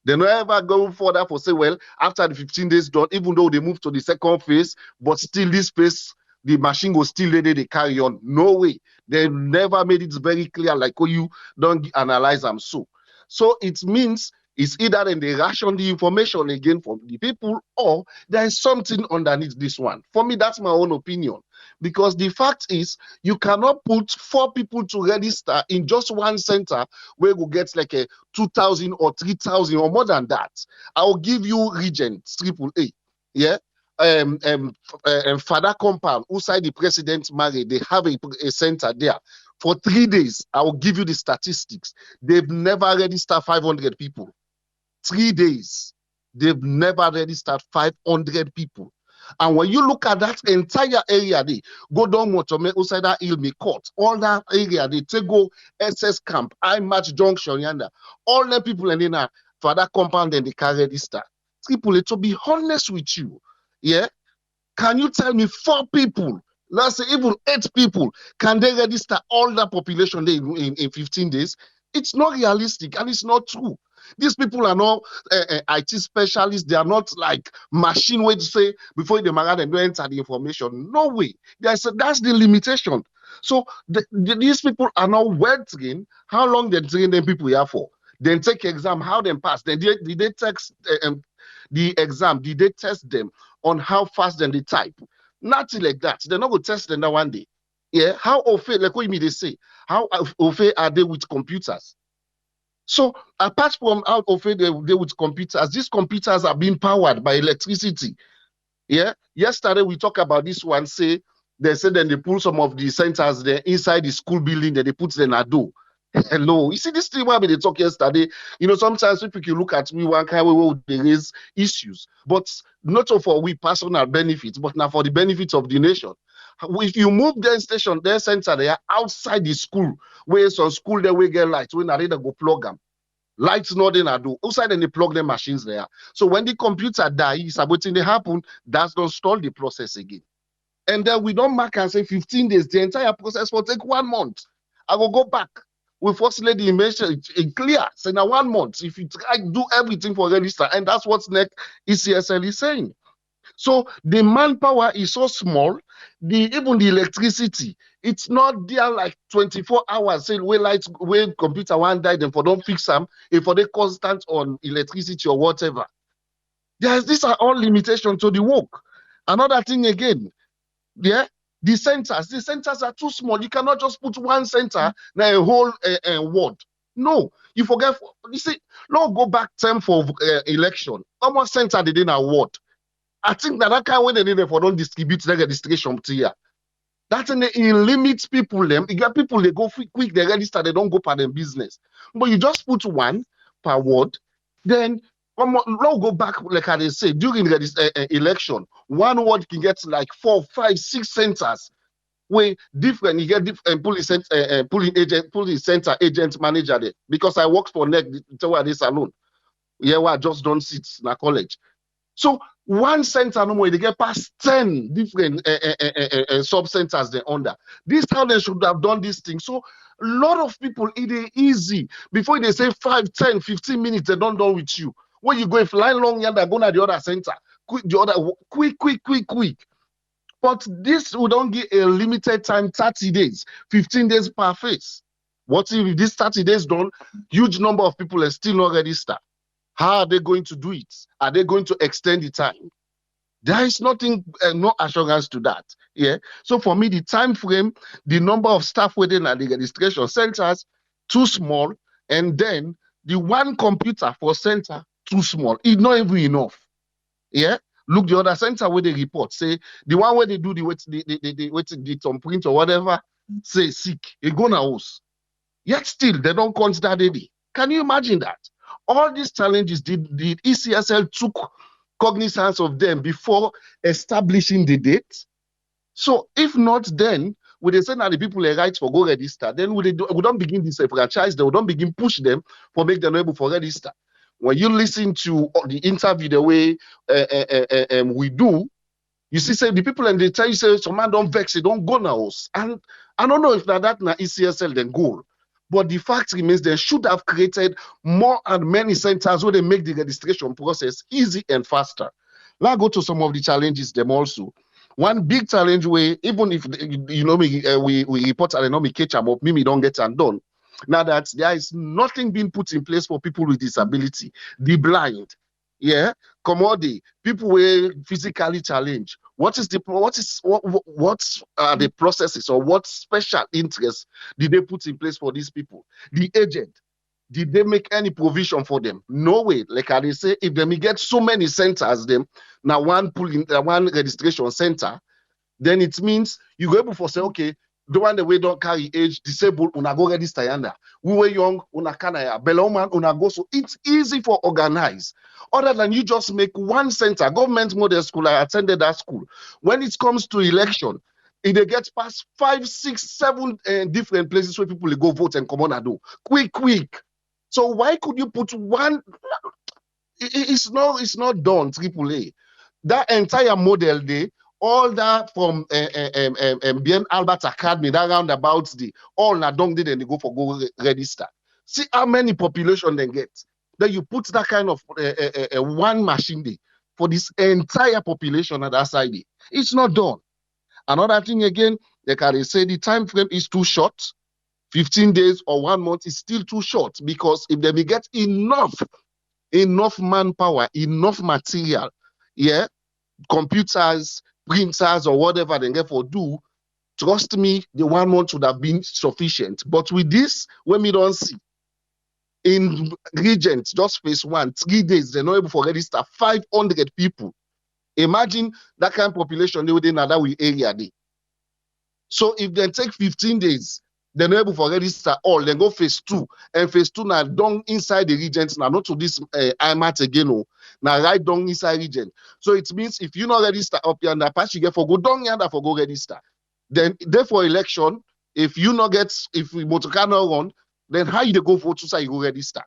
They don't ever go further for say, well, after the 15 days done, even though they move to the second phase, but still this phase, the machine will still let they carry on. No way. They never made it very clear, like, oh, you don't analyze them so. So it means it's either then they ration the information again from the people, or there is something underneath this one. For me, that's my own opinion. Because the fact is, you cannot put 4 people to register in just one center where we get like a 2,000 or 3,000 or more than that. I'll give you Regents, AAA, yeah? Father Compound, outside the president married, they have a center there. For 3 days, I will give you the statistics. They've never registered 500 people. 3 days, they've never registered 500 people. And when you look at that entire area, they go down Motome, outside that Ilmi Court, all that area, they take go SS Camp, IMatch Junction, yonder, all the people in there for that compound, then they can register. People, to be honest with you, yeah, can you tell me 4 people, let's say even 8 people, can they register all that population in 15 days? It's not realistic and it's not true. These people are not IT specialists. They are not like machine way to say before they marry and don't enter the information. No way. That's the limitation. So these people are not well trained. How long they train them people here for? Then take exam, how they pass. Then did they text the exam? Did they test them on how fast then they type? Nothing like that. They're not going to test them that one day. Yeah. How au fait, like what you mean they say, how au fait are they with computers? So apart from how au fait they with computers, these computers are being powered by electricity. Yeah. Yesterday we talked about this one. Say they said then they pull some of the centers there inside the school building that they put them at door. Hello, you see this thing where they talk yesterday. You know, sometimes if you look at me one kind of way there is issues, but not for we personal benefits, but now for the benefits of the nation. If you move their station, their center, they are outside the school, where some school they will get lights when they go plug them. Lights not in do outside and they plug their machines there. So when the computer dies, something they happen, that's don't stall the process again. And then we don't mark and say 15 days, the entire process will take 1 month. I will go back. We first let the image clear. So now 1 month, if you try do everything for register, and that's what next ECSL is saying. So the manpower is so small, even the electricity, it's not there like 24 hours. Say where lights, where computer one died, and for don't fix them, if for they constant on electricity or whatever. These are all limitations to the work. Another thing again, yeah, the centers are too small. You cannot just put one center in a whole ward. No, you forget. You see, now go back time for election. Almost center they didn't award. I think that kind when they need for don't distribute the registration to here. That's in it limits people them. You got people they go quick, they register, they don't go for their business. But you just put one per ward, then now go back like how they say during the election, one ward can get like 4, 5, 6 centers where different. You get different police center agent manager there because I worked for NEC toward this alone. Yeah, well, I just don't sit in a college. So one center no more, they get past 10 different sub centers they're under. This how they should have done this thing. So a lot of people, it is easy. Before they say 5, 10, 15 minutes, they don't done with you. When you go if line long yonder, go to the other center. Quick. But this would don't give a limited time, 30 days, 15 days per phase. What if this 30 days done, huge number of people are still not registered? How are they going to do it? Are they going to extend the time? There is nothing, no assurance to that. Yeah. So for me, the time frame, the number of staff within at the registration centers, too small, and then the one computer for center, too small. It's not even enough. Yeah. Look the other center where they report. Say the one where they do the some print or whatever, say sick. It go now house. Yet still they don't consider daily. Can you imagine that? All these challenges did ECSL took cognizance of them before establishing the date. So if not, then we they say now the people are right for go register, then we don't begin disenfranchise them, we don't begin push them for make them able for register. When you listen to the interview the way we do, you see, say the people and they tell you say some man don't vex, they don't go now. And I don't know if that na ECSL then goal. But the fact remains they should have created more and many centers where they make the registration process easy and faster. Let's go to some of the challenges them also. One big challenge where even if you know me, we report and I know me catch them up, me don't get them done. Now that there is nothing being put in place for people with disability, the blind, yeah, commodity, people were physically challenged. What are the processes or what special interests did they put in place for these people? The agent, did they make any provision for them? No way. Like I say, if they get so many centers, them now one registration center, then it means you go able for say, okay, the one that we don't carry age, disabled, una go register yanda. We were young, una kanaya, Beloman, una go. So it's easy for organize. Other than you just make one center, government model school, I attended that school. When it comes to election, if they get past 5, 6, 7 different places where people go vote and come on and do. Quick. So why could you put one? It's not done, AAA. That entire model day, all that from Bien Albert Academy, that roundabout the all na dong did and they go register. See how many population they get. Then you put that kind of one machine day for this entire population at that side. It's not done. Another thing again, they can say the time frame is too short. 15 days or 1 month is still too short because if they get enough manpower, enough material, yeah, computers, printers, or whatever they get for do, trust me, the 1 month would have been sufficient. But with this, when we don't see in Regent, just phase 1, 3 days, they're not able to register 500 people. Imagine that kind of population they would in another area day. So if they take 15 days, they're not able to register all, then go phase 2. And phase 2 now done inside the regions, now not to this IMAT again, now right down inside region. So it means if you not register up here and that patch, you get for go down here and for go register. Then therefore election, if you not get, if we motor car not run, then how you go vote to say you go register?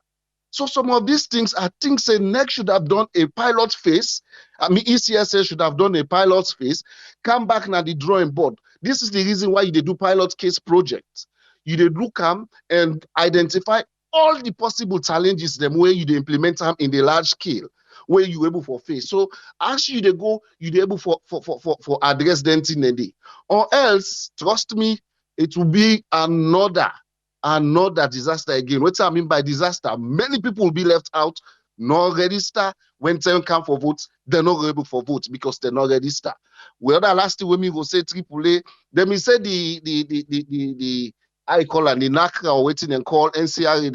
So some of these things, I think say NEC should have done a pilot phase. I mean, ECSL should have done a pilot phase. Come back now the drawing board. This is the reason why they do pilot case projects. You do come and identify all the possible challenges them where you implement them in the large scale, where you able for face. So as you go, you able for address them in the day. Or else, trust me, it will be another disaster again. What I mean by disaster, many people will be left out, not register. When time come for votes, they're not able for votes because they're not register. Well, the last thing when we go say AAA, then we say the I call and the NACRA or waiting and call NCRE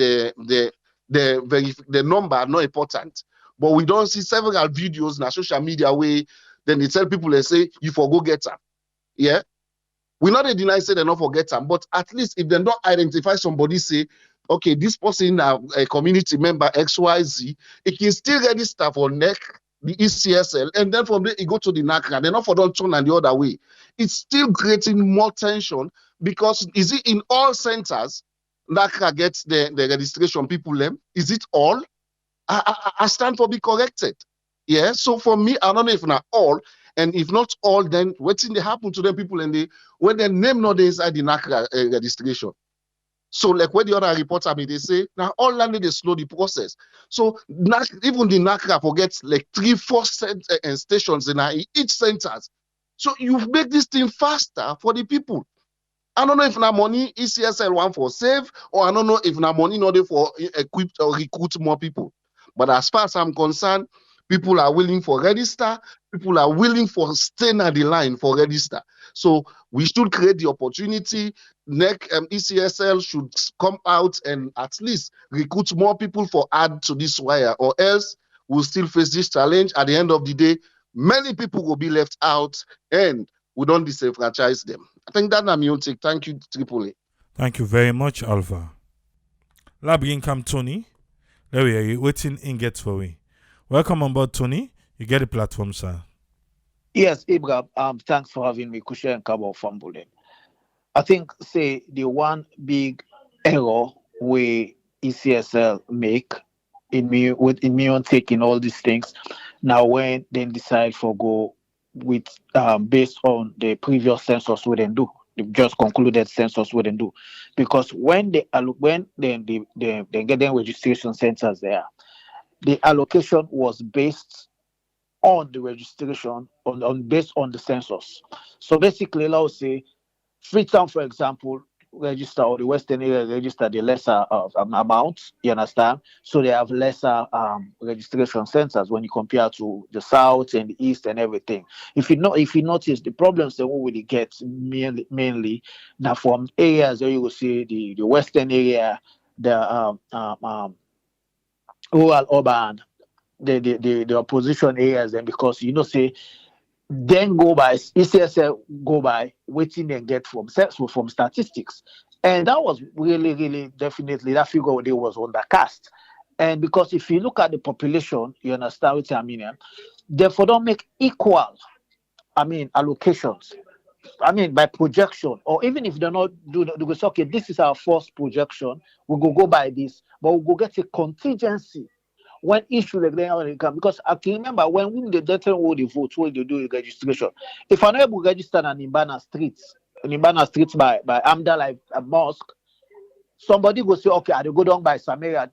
the number are not important. But we don't see several videos in social media where then they tell people they say you for go get them. Yeah. We not deny say they not forget them, but at least if they don't identify somebody, say, okay, this person a community member XYZ, it can still register for NEC, the ECSL, and then from there it go to the NACRA. They're not for don't turn and the other way. It's still creating more tension because is it in all centers NACRA gets the registration people them? Is it all? I stand for be corrected. Yeah. So for me, I don't know if not all. And if not all, then what's in the happen to them people and when their name not inside the NACRA registration. So like when the other reports I mean, they say now all landed they slow the process. So even the NACRA forgets like 3-4 stations in each centers. So you make this thing faster for the people. I don't know if now money ECSL one for save, or I don't know if now money not for equip or recruit more people. But as far as I'm concerned, people are willing for register. People are willing for staying at the line for register. So we should create the opportunity. NEC ECSL should come out and at least recruit more people for add to this wire, or else we'll still face this challenge. At the end of the day, many people will be left out and we don't disenfranchise them. I think that's my own take. Thank you, Tripoli. Thank you very much, Alpha. Lab come Tony. There we are. Waiting in gets for we. Welcome on board, Tony. You get the platform, sir. Yes, Abraham. Thanks for having me. Kusha and Kabo from Bulem. I think say the one big error we ECSL make in me on taking all these things. Now when they decide for go with based on the previous census we didn't do. The just concluded census we didn't do. Because when they get them registration centers there, the allocation was based on the registration on based on the census. So basically, let's say Freetown, for example, register or the Western area register the lesser amount. You understand? So they have lesser registration centers when you compare to the south and the east and everything. If you notice the problems that we will get mainly now from areas where you will see the Western area, the rural urban, the opposition areas, and because say then go by ECSL go by waiting and get from statistics, and that was really definitely that figure they was undercast. And because if you look at the population, you understand what I mean. Therefore, don't make equal. Allocations. By projection, or even if they're not do they say, okay, this is our first projection, we'll go by this, but we'll go get a contingency when issue like that come. Because I can remember when we the data all the vote when they do the registration. If I'm not able to register on Imbana streets by Amda like a mosque, somebody will say, okay, I go down by Samaria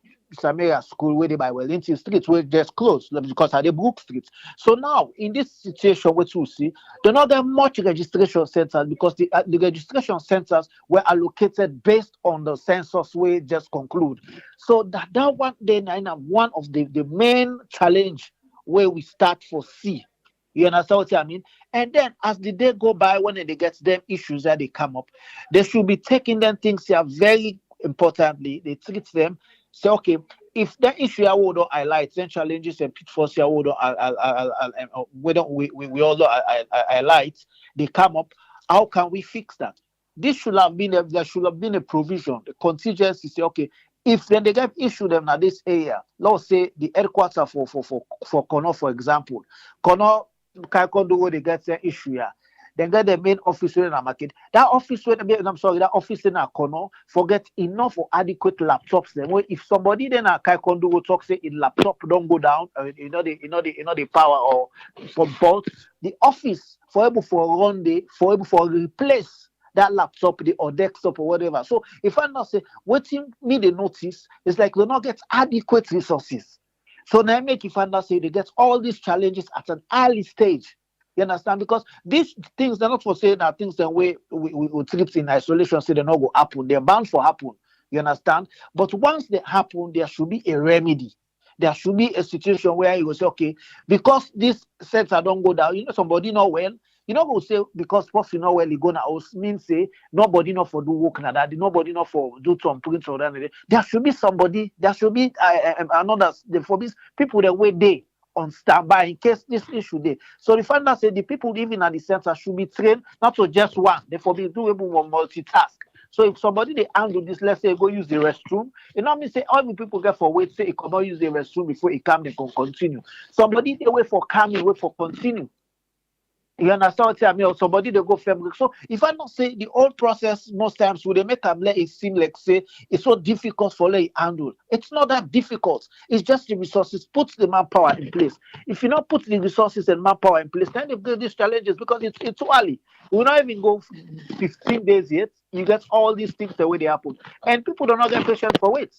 school where they by Wellington Street where just closed because of the Brook Street. So now in this situation, what you see, they not get much registration centers because the registration centers were allocated based on the census we just conclude. So that one then one of the main challenge where we start for C. You understand what I mean? And then as the day go by, when they get them issues that they come up, they should be taking them things here very importantly. They treat them. Say, okay, if the issue I would highlight, then challenges and pitfalls I would we also highlight, they come up. How can we fix that? There should have been a provision, the contingency. Say, okay, if then they get issue them at this area, let's say the headquarters for Kono, for example, Kono Kaikondo, they get the issue here. Then get the main office in the market. That office that office in Kono forget enough or adequate laptops. Then if somebody then a Kaikondo will talk say in laptop don't go down, the power or from fault, the office for able for run day, for able for replace that laptop or desktop or whatever. So if I not say waiting me the notice, it's like they not get adequate resources. So now make if I not say they get all these challenges at an early stage. You understand? Because these things, they're not for saying that things that we treat in isolation, say they're not going to happen. They're bound for happen. You understand? But once they happen, there should be a remedy. There should be a situation where you will say, okay, because these sets don't go down, somebody not well, you know, go say because person not well, you go now mean say nobody not for do work na that, nobody not for do some print or that. There should be somebody, there should be another for these people that way they on standby in case this issue there. So the final say the people living at the center should be trained not to just one, therefore be able to multitask. So if somebody they handle this, let's say go use the restroom, you know what I mean? Say all the people get for wait, say he cannot use the restroom before he come, they can continue. Somebody they wait for coming, wait for continue. You understand what I mean? Or somebody they go fabric. So if I not say the whole process most times would they make them let it seem like say it's so difficult for let it handle. It's not that difficult. It's just the resources. Put the manpower in place. If you not put the resources and manpower in place, then they've got these challenges because it's too early. We not even go 15 days yet. You get all these things the way they happen, and people do not get patience for wait.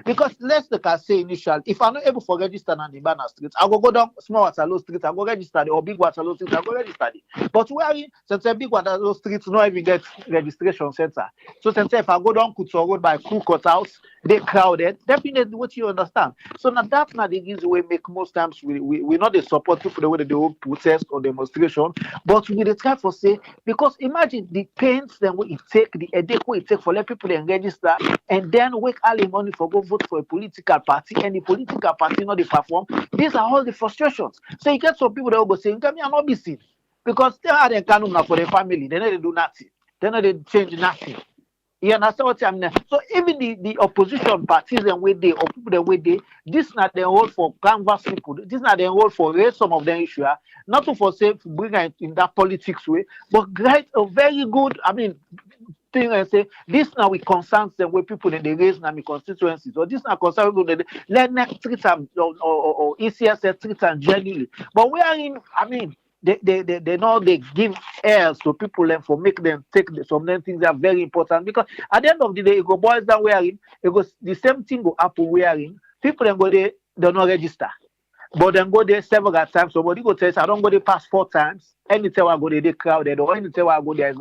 Because let's look at say initial, if I'm not able to register on the banner street, I go down small Waterloo street, I go register or big Waterloo street, I go register. But where since a big Waterloo street not even get registration center. So since if I go down Kuto Road by Crew Courthouse, they crowded, definitely what you understand. So now that's not the reason we make most times we not the support people the way they do protest or demonstration, but we the try for say because imagine the pains then we take, the headache we take for let people then register and then wake early morning for go go vote for a political party and the political party not they perform. These are all the frustrations. So you get some people that will go say, "Tell me I'm not be seen," because they are the canon for their family. They know they do nothing. They know they change nothing. You understand what I mean? So even the opposition parties and way they or people the way they this not their role for canvas people. This not their role for raise some of them issue. Not to for say bring it in that politics way, but write a very good. I mean, thing and say this now we concerns them with people that they raise now me constituencies or this now concern people that let next treat them or ECSL treat them genuinely. But we are in. I mean. They know they give airs to people and for make them take some of them things that are very important because at the end of the day it go boils down wearing it goes the same thing go happen wearing people then go there they not register but then go there several times somebody go tell us I don't go there past 4 times anytime I go there they crowded or anytime I go there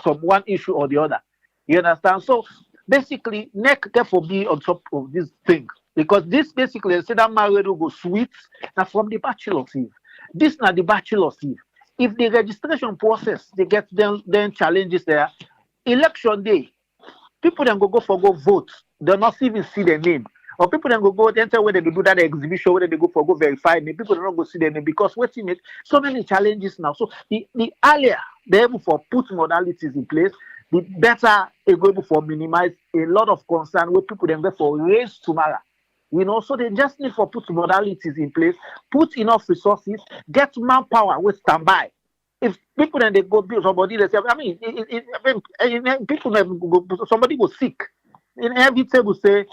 some one issue or the other you understand so basically neck get for me on top of this thing because this basically say that married will go sweet now from the bachelor's eve. This not the bachelor's eve. If the registration process they get then challenges there, election day, people then go for go vote. They'll not even see their name. Or people then go enter where they do that exhibition, where they go for go verify name. People don't go see their name because what's in it? So many challenges now. So the earlier they're able for put modalities in place, the better they're able for minimize a lot of concern where people then go for raise tomorrow. You know, so they just need for put modalities in place, put enough resources, get manpower with standby. If people then they go build somebody, they say, I mean, people somebody go sick. In every table say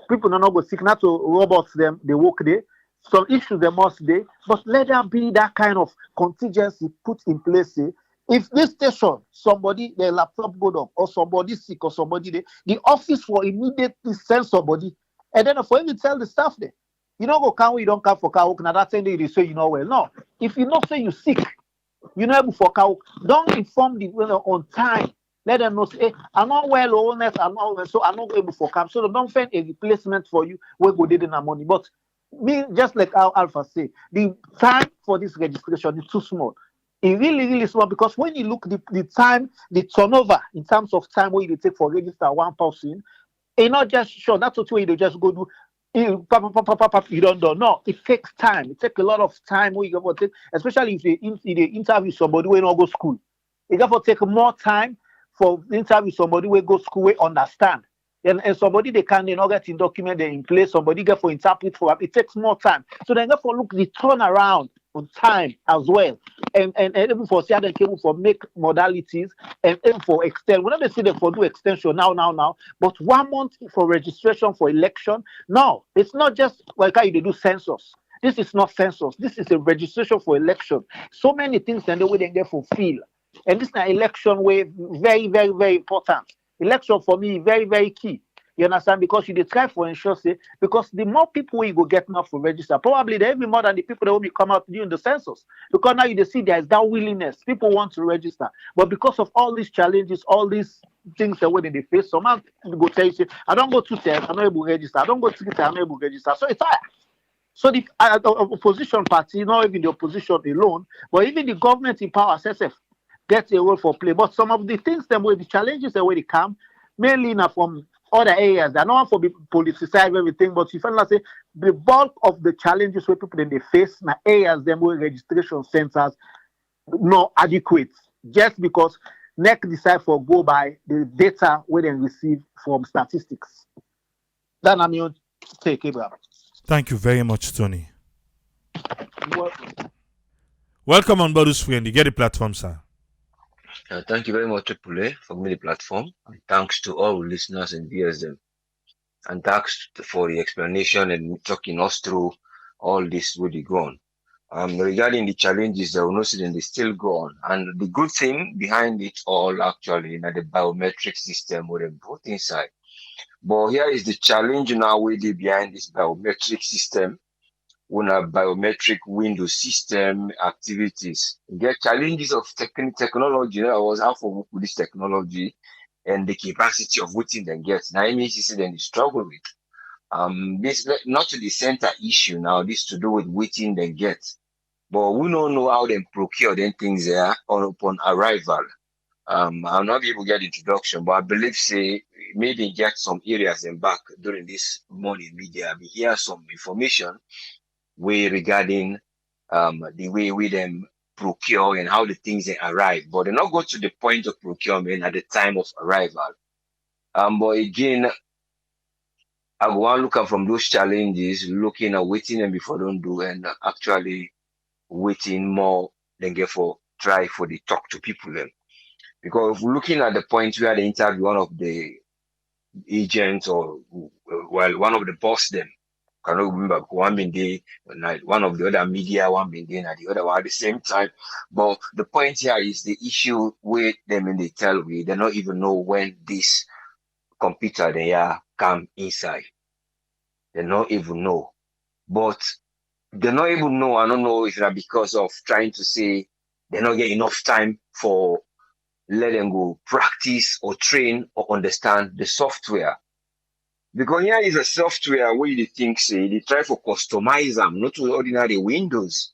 people do not go sick, not to robots them they work there. Some issues they must day, but let there be that kind of contingency put in place. If this station somebody their laptop go down or somebody sick or somebody there, the office will immediately send somebody. And then for him to tell the staff there, you know, go can you don't come for car now that thing they say you know well. No, if you not say you sick, you know able for car don't inform the on time. Let them know say, hey, I'm not well or honest, I'm not well, so I'm not able for camp. So they don't find a replacement for you where go did in the money. But me, just like how Alpha say, the time for this registration is too small. It really small because when you look the time, the turnover in terms of time where you take for register one person. It's not just sure. That's what you just go do. You don't know. No, it takes time. It takes a lot of time where you go take, especially if they interview somebody who not go school. You got to take more time for interview somebody who go school, who understand. And somebody they not get in document they in place. Somebody get for interpret for them. It takes more time. So they got for look the turnaround on time as well. And even for see how they came for make modalities and for extend. Whenever they say they for do extension now, but 1 month for registration for election. No, it's not just like how you do census. This is not census. This is a registration for election. So many things and the way they get fulfilled. And this is an election way very, very, very important. Election for me very, very key. You understand? Because you try for ensure say because the more people you go get now for register, probably there will be more than the people that will be come out during the census. Because now you see there is that willingness. People want to register. But because of all these challenges, all these things that when they face, some man go tell you say, I don't go 2 times, I'm not able to register. I don't go 3 times, I'm not able to register. So it's hard. So the opposition party, not even the opposition alone, but even the government in power, SSF, gets a role for play. But some of the things, the challenges that way they come, mainly now from other areas. They're not for politicize everything, but you find like say the bulk of the challenges where people then they face now areas them where registration centers not adequate just because NEC decide for go by the data where they receive from statistics. That I mean take Abraham. Thank you very much, Tony. Welcome on board, friend. You get the platform, sir. Thank you very much, Triple for giving me the platform. And thanks to all listeners and viewers. And thanks for the explanation and talking us through all this with the go on. Regarding the challenges that we know they still go on. And the good thing behind it all actually the biometric system with them put inside. But here is the challenge now with the behind this biometric system. On a biometric window system activities. Get challenges of technology. I was out for this technology and the capacity of waiting then get. Now MECC then struggle with. This not to the center issue now, this to do with waiting then get. But we don't know how they procure them things there upon arrival. I'll not be able to get introduction, but I believe say maybe get some areas in back during this morning media. We hear some information way regarding the way we them procure and how the things they arrive, but they not go to the point of procurement at the time of arrival. But again, I want to look at from those challenges, looking at waiting and before don't do, and actually waiting more than get for try for the talk to people then. Because looking at the point where they interview one of the agents or well one of the boss them, cannot remember one being there, one of the other media, one being there, and the other one at the same time. But the point here is the issue with them in the tell we they don't even know when this computer they are come inside. They don't even know. But they not even know. I don't know if that because of trying to say they not get enough time for let them go practice or train or understand the software. Because here is a software where you think say they try to customize them, not to ordinary Windows.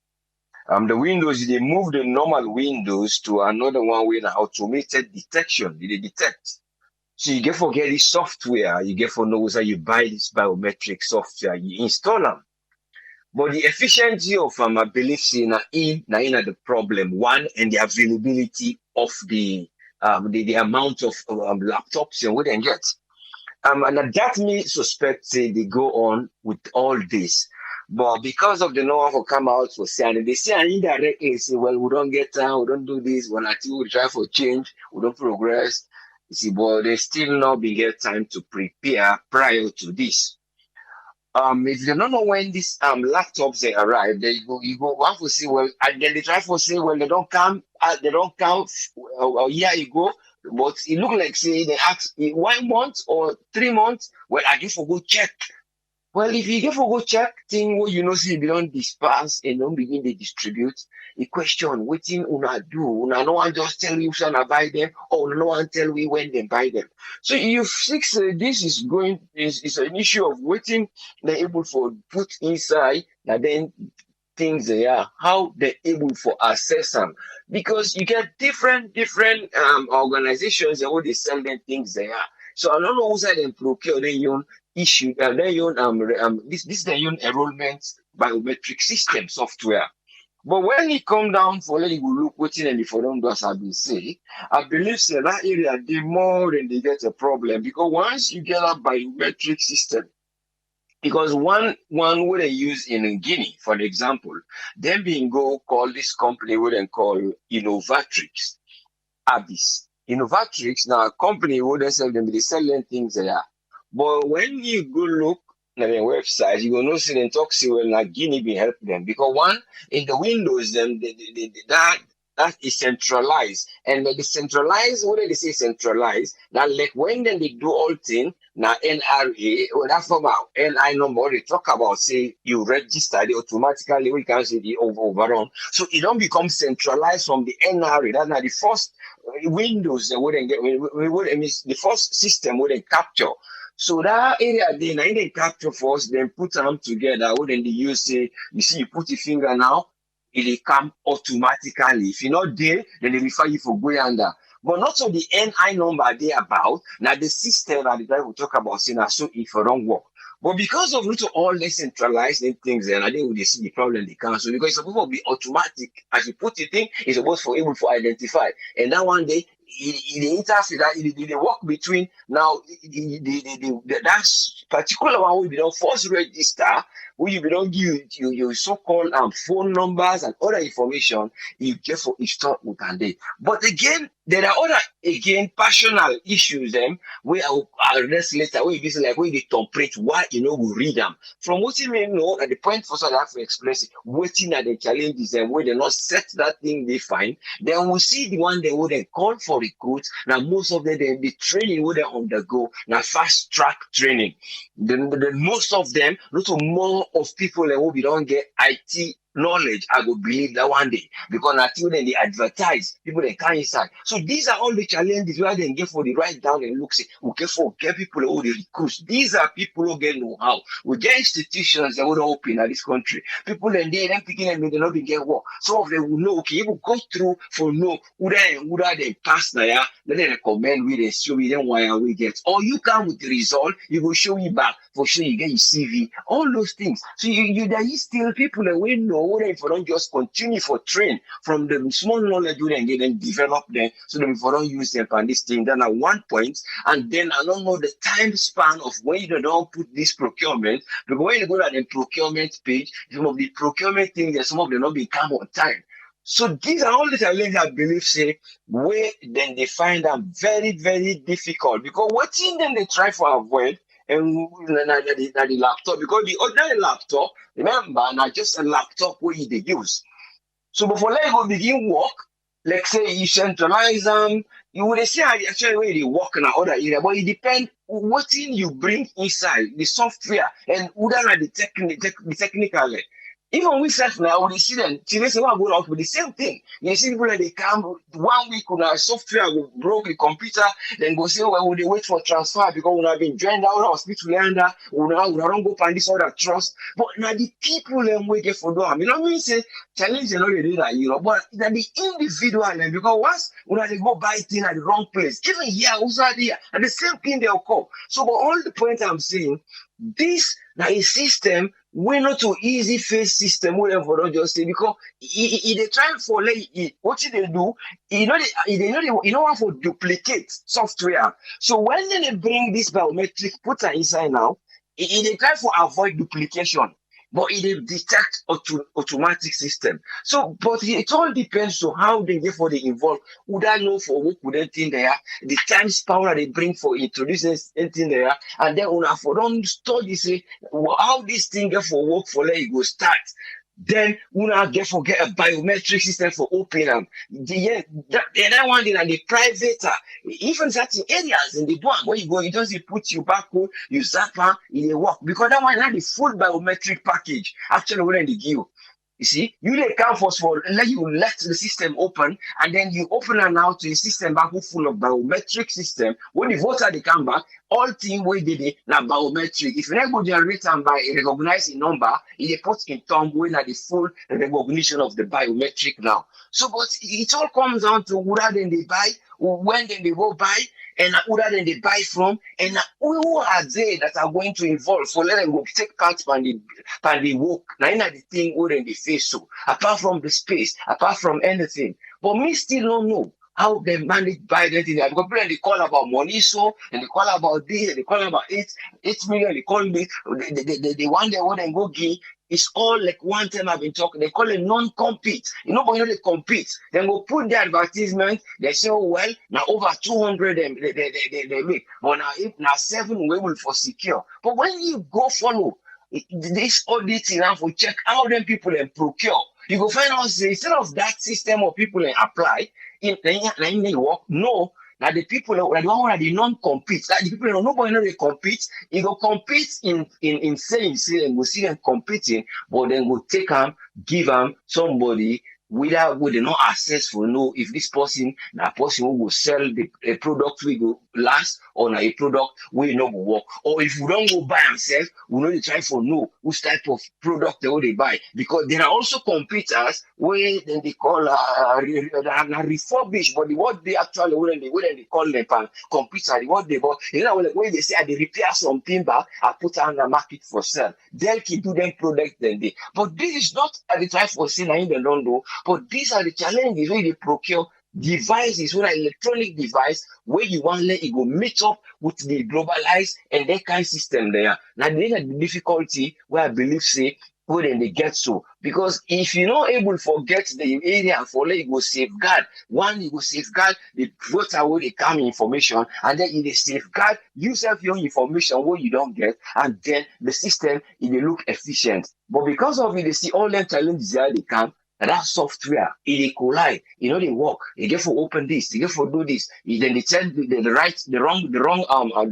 The Windows they move the normal Windows to another one with an automated detection. They detect. So you get for get this software, you get for know how you buy this biometric software, you install them. But the efficiency of I believe in the problem one and the availability of the amount of laptops and what they get. And that me suspect say they go on with all this. But because of the no one who come out for saying they say indirectly say, well, we don't get time, we don't do this, when I think we try for change, we don't progress. You see, but they still not be get time to prepare prior to this. If you don't know when these laptops they arrive, you go one for see well, and then they try for say well they don't come a year ago, but it look like say they ask 1 month or 3 months. Well, I give for go check. Well, if you get for go check thing what you know see you don't disperse and don't begin to distribute. The question waiting una do, una no one just tell you shall buy them, or no one tell we when they buy them. So you fix this is an issue of waiting. They're able for put inside that then things they are how they're able for access them because you get different organizations and what they sell them things they are. So I don't know who's them procure their own issue their own this their own enrollment biometric system software. But when it come down for let you look waiting and before them as I've been saying, I believe say that area they more than they get a problem because once you get a biometric system, because one would they use in Guinea, for example, then being go call this company would then call Innovatrix, Abyss. Innovatrix now a company would they sell them, they sell them things there. But when you go look at their website, you will not see them talk say well now Guinea be help them because one in the Windows them that is centralized and the decentralized what they say centralized that like when then they do all thing now NRA or that from our NI number they talk about say you register they automatically we can say the overrun so it don't become centralized from the NRA. That's not the first Windows they wouldn't get the first system wouldn't capture. So that area they capture first, then put them together. Wouldn't they use say you see you put your finger now, it will come automatically. If you're not there, then they refer you for going under. But not so the NI number they about now the system that the guy will talk about saying so if you don't work. But because of all the centralized things, and I think they see the problem they cancel because it's supposed to be automatic. As you put the thing, it's supposed to be able to identify. And that one day the interface that they work between now that particular one will be done first register where you don't give your so-called phone numbers and other information you get for each store with day. But again, there are other personal issues where I will address later where you like where they interpret why we read them. From what you may know at the point for so that to express it, waiting at the challenges and where they not set that thing they find, then we'll see the one they wouldn't call for recruits. Now most of them the training would undergo now fast track training. The most of them, not more of people that will be don't get IT knowledge, I go believe that one day. Because until then they advertise, people they can't inside. So these are all the challenges where they get for the write down and look, say, okay, for get people who they recruit. These are people who get know how. We get institutions that would open in this country. People and they thinking them they not be get work. Some of them will know, okay, you will go through for know who they pass now, yeah, then they recommend we they show you then why we get. Or you come with the result, you will show you back for sure you get your CV, all those things. So there is still people that we know if we don't just continue for train from the small knowledge we then get them develop them so that if we don't use them on this thing, then at one point, and then I don't know the time span of when you don't put this procurement, because when you go to the procurement page, some of the procurement things, there's some of them not become on time. So these are all the challenges I believe say where then they find them very, very difficult because what in them they try to avoid and the laptop because the ordinary laptop, remember, not just a laptop where they use. So before let go begin work, like say you centralize them, you would say actually where they work in another area, but it depends what in you bring inside the software and who the technical. Even we self now, we see them, they say, well, go out with the same thing. You see people that they come 1 week on our software will broke the computer, then go say, well, they wait for transfer because we have been joined out of hospital under, we don't go find this other trust. But now the people them waiting for them. You know what I mean? Say, challenge you know they do that, you know, but that the individual them, because once when they go buy things at the wrong place, even here, also there, and the same thing they'll come. So, but all the point I'm saying, this now a system we're not too easy face system whatever don't just say because they try for like what they do they want to duplicate software. So when they bring this biometric put inside now they try to avoid duplication. But it detect automatic system. So, but it all depends on how they get for the involved. Would I know for work with anything there? The times power they bring for introducing anything there, and then when I for don't study say how this thing get for work for let it go start. Then we now get a biometric system for open them. The other one in the private, even certain areas in the one where you go, you just put your barcode, you zap it work because that one not the full biometric package. Actually, when they give you. You see, you they come for let the system open, and then you open it now to a system back full of biometric system. When the voter they come back, all thing we did it now biometric. If you never go generate them by a recognizing number, it puts in term when at the full recognition of the biometric now. So, but it all comes down to whether then they buy, or when then they go buy, and who are they buy from, and who are they that are going to involve for let them go take part on the work. Now, the thing where they face so apart from the space, apart from anything. But me still don't know how they manage buy that thing. Because people they call about money so and they call about this, and they call about 8 million, they call me they want they want to go give. It's all like one time I've been talking. They call it non-compete. You know, but you know they compete. Then go put the advertisement. They say, oh, well, now over 200 they make. But now 7 we will for secure. But when you go follow this auditing now for check how them people and procure, you go find out say, instead of that system of people and apply in work, no. Now the people the one the non-compete. Like the people nobody know they compete. You go compete in saying and go see them competing, but then go take them, give them somebody without they not access for know if this person a person who will sell a product we go last or a product we no go work. Or if we don't go buy ourselves, we know they try for know which type of product they buy. Because there are also competitors where then they call refurbished, but what they actually when they call them computer, what they bought, you know when they say they repair something back, I put on the market for sale. They'll keep do them product then they. But this is not at the time for selling in the London. But these are the challenges where they procure devices, where an electronic device where you want to let it go meet up with the globalized and that kind of system there. Now, these are the difficulty where I believe say where then they get so. Because if you're not able to forget the area for let it go safeguard, one you go safeguard the voter where they come information, and then in the safeguard yourself your information where you don't get, and then the system it they look efficient. But because of it, they see all them challenges there they come. And that software, it collide. You know, they work. You get for open this, you get for do this. Then they tell the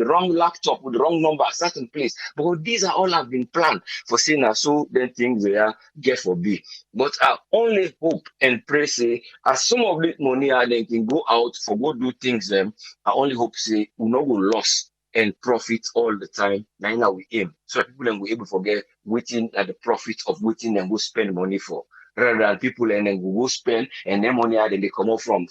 wrong laptop with the wrong number at certain place. But these are all have been planned for saying that so then things they are get for be. But I only hope and pray say as some of this money are then can go out for go do things them. I only hope say we not go loss and profit all the time. Now we aim. So people then will able to forget waiting at the profit of waiting and go spend money for. Rather than people and then go spend and then money then they come out from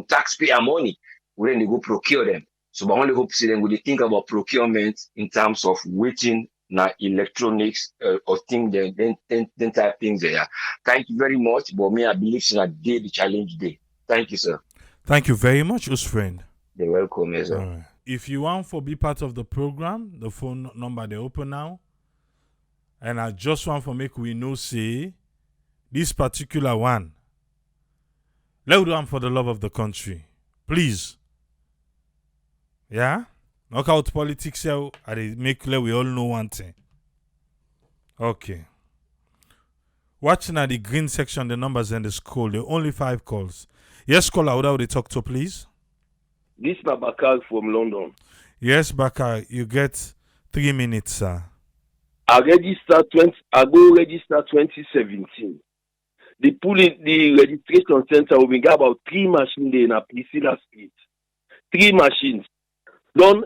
taxpayer money. We then they go procure them. So I only hope say then we think about procurement in terms of waiting na electronics or things then type things there. Thank you very much. But me I believe it's a day the challenge day. Thank you, sir. Thank you very much, us friend. You're welcome, yes, sir. All right. If you want to be part of the program, the phone number they open now. And I just want to make we know say this particular one. Let's do one for the love of the country. Please. Yeah? Knockout politics here. I make clear we all know one thing. Okay. Watching at the green section, the numbers and the scroll. There are only 5 calls. Yes, caller, how would they talk to, please? This is Bakar from London. Yes, Bakar, you get 3 minutes, sir. I go register 2017. The registration center will be about 3 machines there in a Priscilla Street. 3 machines. Don't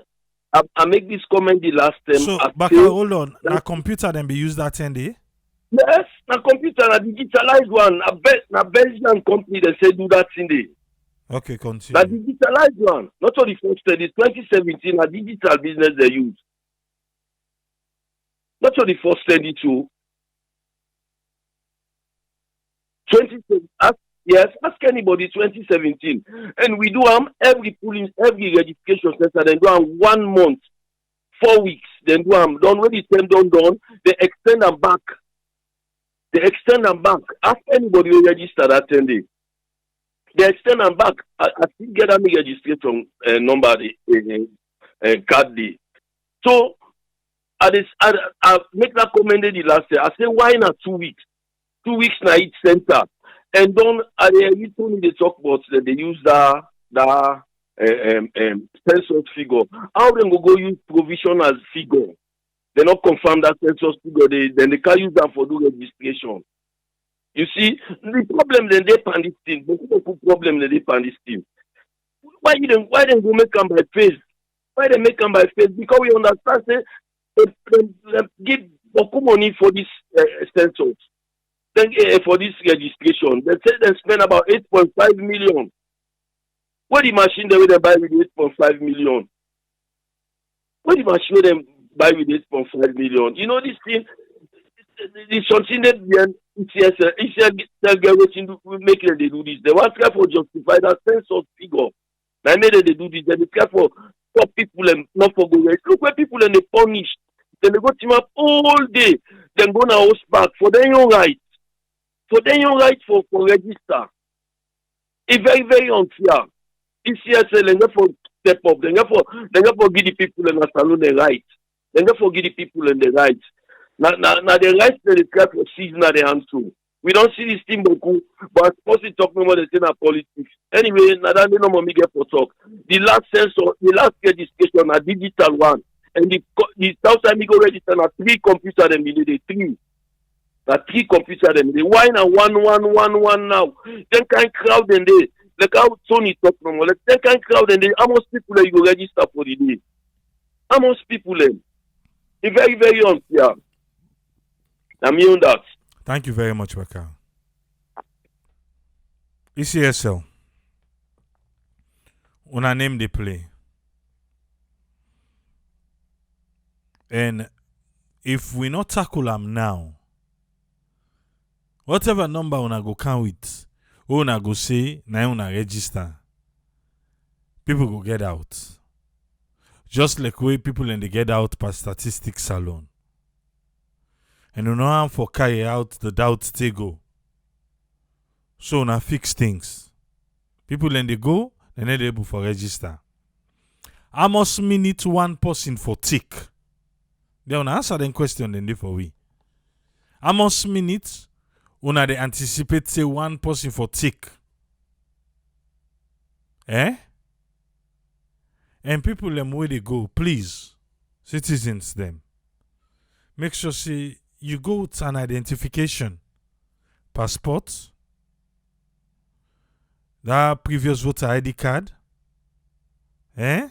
I make this comment the last time. So, Bakar, hold on. Na computer then be used that 10 day? Yes, na computer, na digitalized one. Na Belgian company they say do that in there. Okay, continue. Na digitalized one. Not only first study, 2017, a digital business they use. Not only first study too. 2017, ask anybody 2017. And we do every registration center, then do 1 month, 4 weeks, then do done when the term done, they extend them back. Ask anybody who register that 10 days. They extend them back. I still get a registration number card day. So I make that comment the last day. I say why not 2 weeks? 2 weeks na each center. And then you told me they talk about that they use the census figure. How they go use provisional figure? They not confirm that census figure. Then they can't use that for the registration. You see, the problem then they pan this thing. Problem then they pan this thing. Why they go make them by face? Why they make them by face? Because we understand say they give money for this census. Then for this registration, they say they spend about 8.5 million. What the machine they buy with 8.5 million? What the machine they buy with 8.5 million? You know this thing. The something that the ECSL make them they do this. They want to for justify that census figure. Now made they do this. They care for stop people and not for go. Look where people and they punish. Then they go team up all day. Then go now house back for their own right. For their own right for register. It's very, very unfair. ECSL and therefore step up. Then therefore give the people in the salon the right. Then therefore give the people in the right. Now the rights that they try for season at the hands too. We don't see this thing beaucoup, but I'm supposed to talk about the thing of politics. Anyway, now that no more me get for talk. The last registration a digital one. And the South Amigo register na 3 computers them in the 3. Na 3 computers them. The why na 1 now. Then kind crowd and they like how Tony talk no more. Like then kind crowd and they how much people you go register for the day? How much people them? It's very, very unfair. I'm on that. Thank you very much, Bakar. ECSL. Una name they play. And if we not tackle them now, whatever number una go count with, una go say, na una register, people go get out. Just like way people in the get out per statistics alone. And you know how for carry out the doubts they go. So now fix things. People in the go, they're not able for register. How much minute one person for tick? They want to answer them question then they for we. How much minutes una they anticipate say one person for tick. Eh? And people them where they go, please, citizens them. Make sure say you go with an identification, passport, that previous voter ID card. Eh?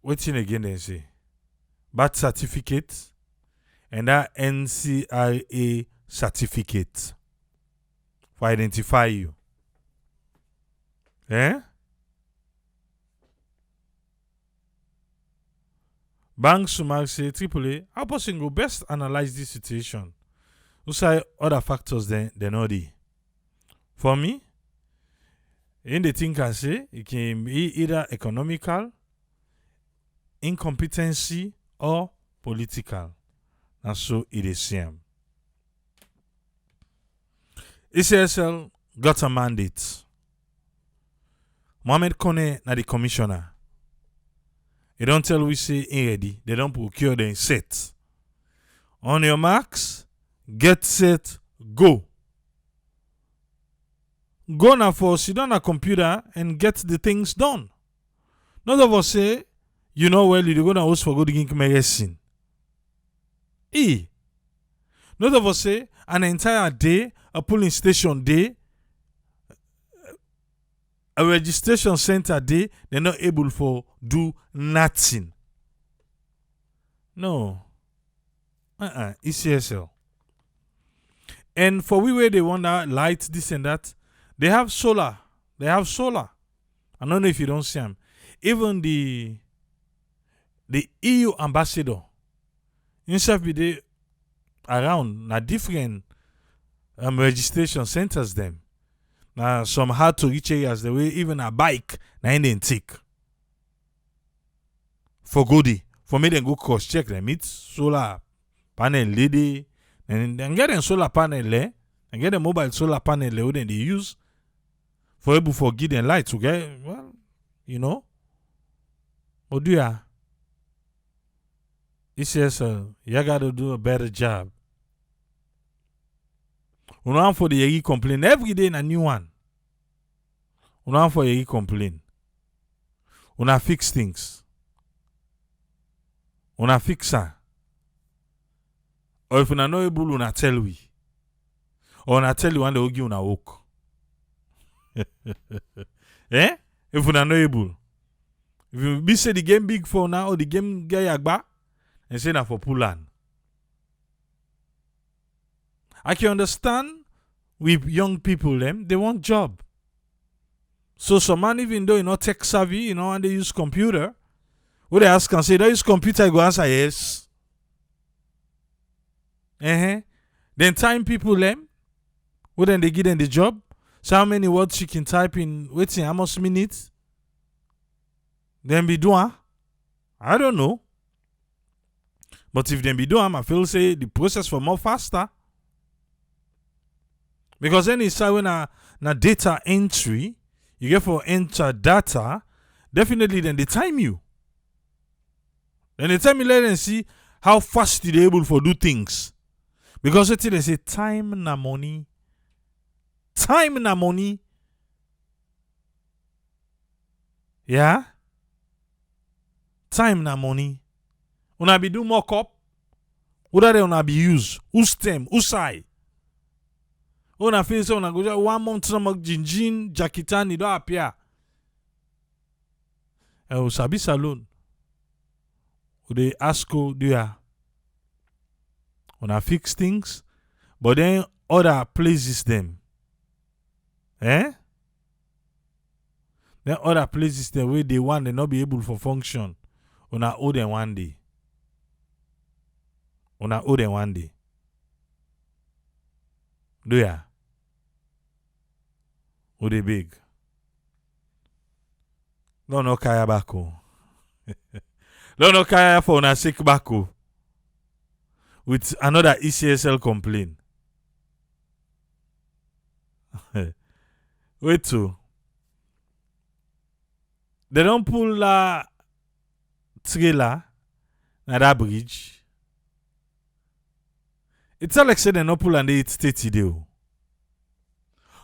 What's in again they say? Birth certificate and that NCIA certificate for identify you. Eh? Bank Sumak say AAA, how person go best analyze this situation? Who say other factors then know the. For me, in the thing can say it can be either economical, incompetency, or political. And so it is same. ECSL got a mandate. Mohamed Kone na the commissioner. They don't tell we say ain't ready. They don't procure them set. On your marks, get set, go. Go now for sit down a computer and get the things done. None of us say, you know well, you're gonna host for good gink medicine. None of us say an entire day, a polling station day, a registration center day, they're not able for do nothing. No. ECSL. And for we where they want that light, this and that, they have solar. I don't know if you don't see them. Even the EU ambassador, himself be there around na different registration centers them. Now some hard to reach areas the way even a bike na in den take. For goodie. For me then go cross check them. It's solar panel lady. And then get them solar panel there. And get a mobile solar panel there then they use for able for give them light to get well, you know. But do ya? ECSL, you gotta do a better job. We want for the Yegi complain every day in a new one. We want for Yegi complain. We want fix things. We want fix her. Or if we are not able, we want tell we. Or we tell you when they give you a walk. Eh? If we are not able. If you be say the game big for now or the game get yagba, and say that for Pulan. I can understand with young people them, they want job. So some man even though you know tech savvy, you know, and they use computer, what they ask and say, they use computer, go answer yes. Then time people them, what then they give them the job. So how many words you can type in waiting how much minutes? Then be doing? I don't know. But if them be doing, I feel say the process for more faster. Because then it's when na data entry, you get for enter data, definitely then they time you. Then they time you let them see how fast you able for do things. Because they say time na money. Time na money. Yeah? Time na money. Una be do mock up. What are they una be use? Who's stem? Who's side? Una feel so una go just 1 month some jinjin, jakitan, don't appear. Sabi salon. They ask you, do ya? Una fix things, but then other places them. Eh? Then other places the way they want they not be able for function. Una owe them one day. Una owe them one day. Do ya? Who they big? No kaya bako. No kaya for una sick bako. With another ECSL complaint. Wait to. They don't pull la trailer na that bridge. It's all like say they no pull and they 30 day.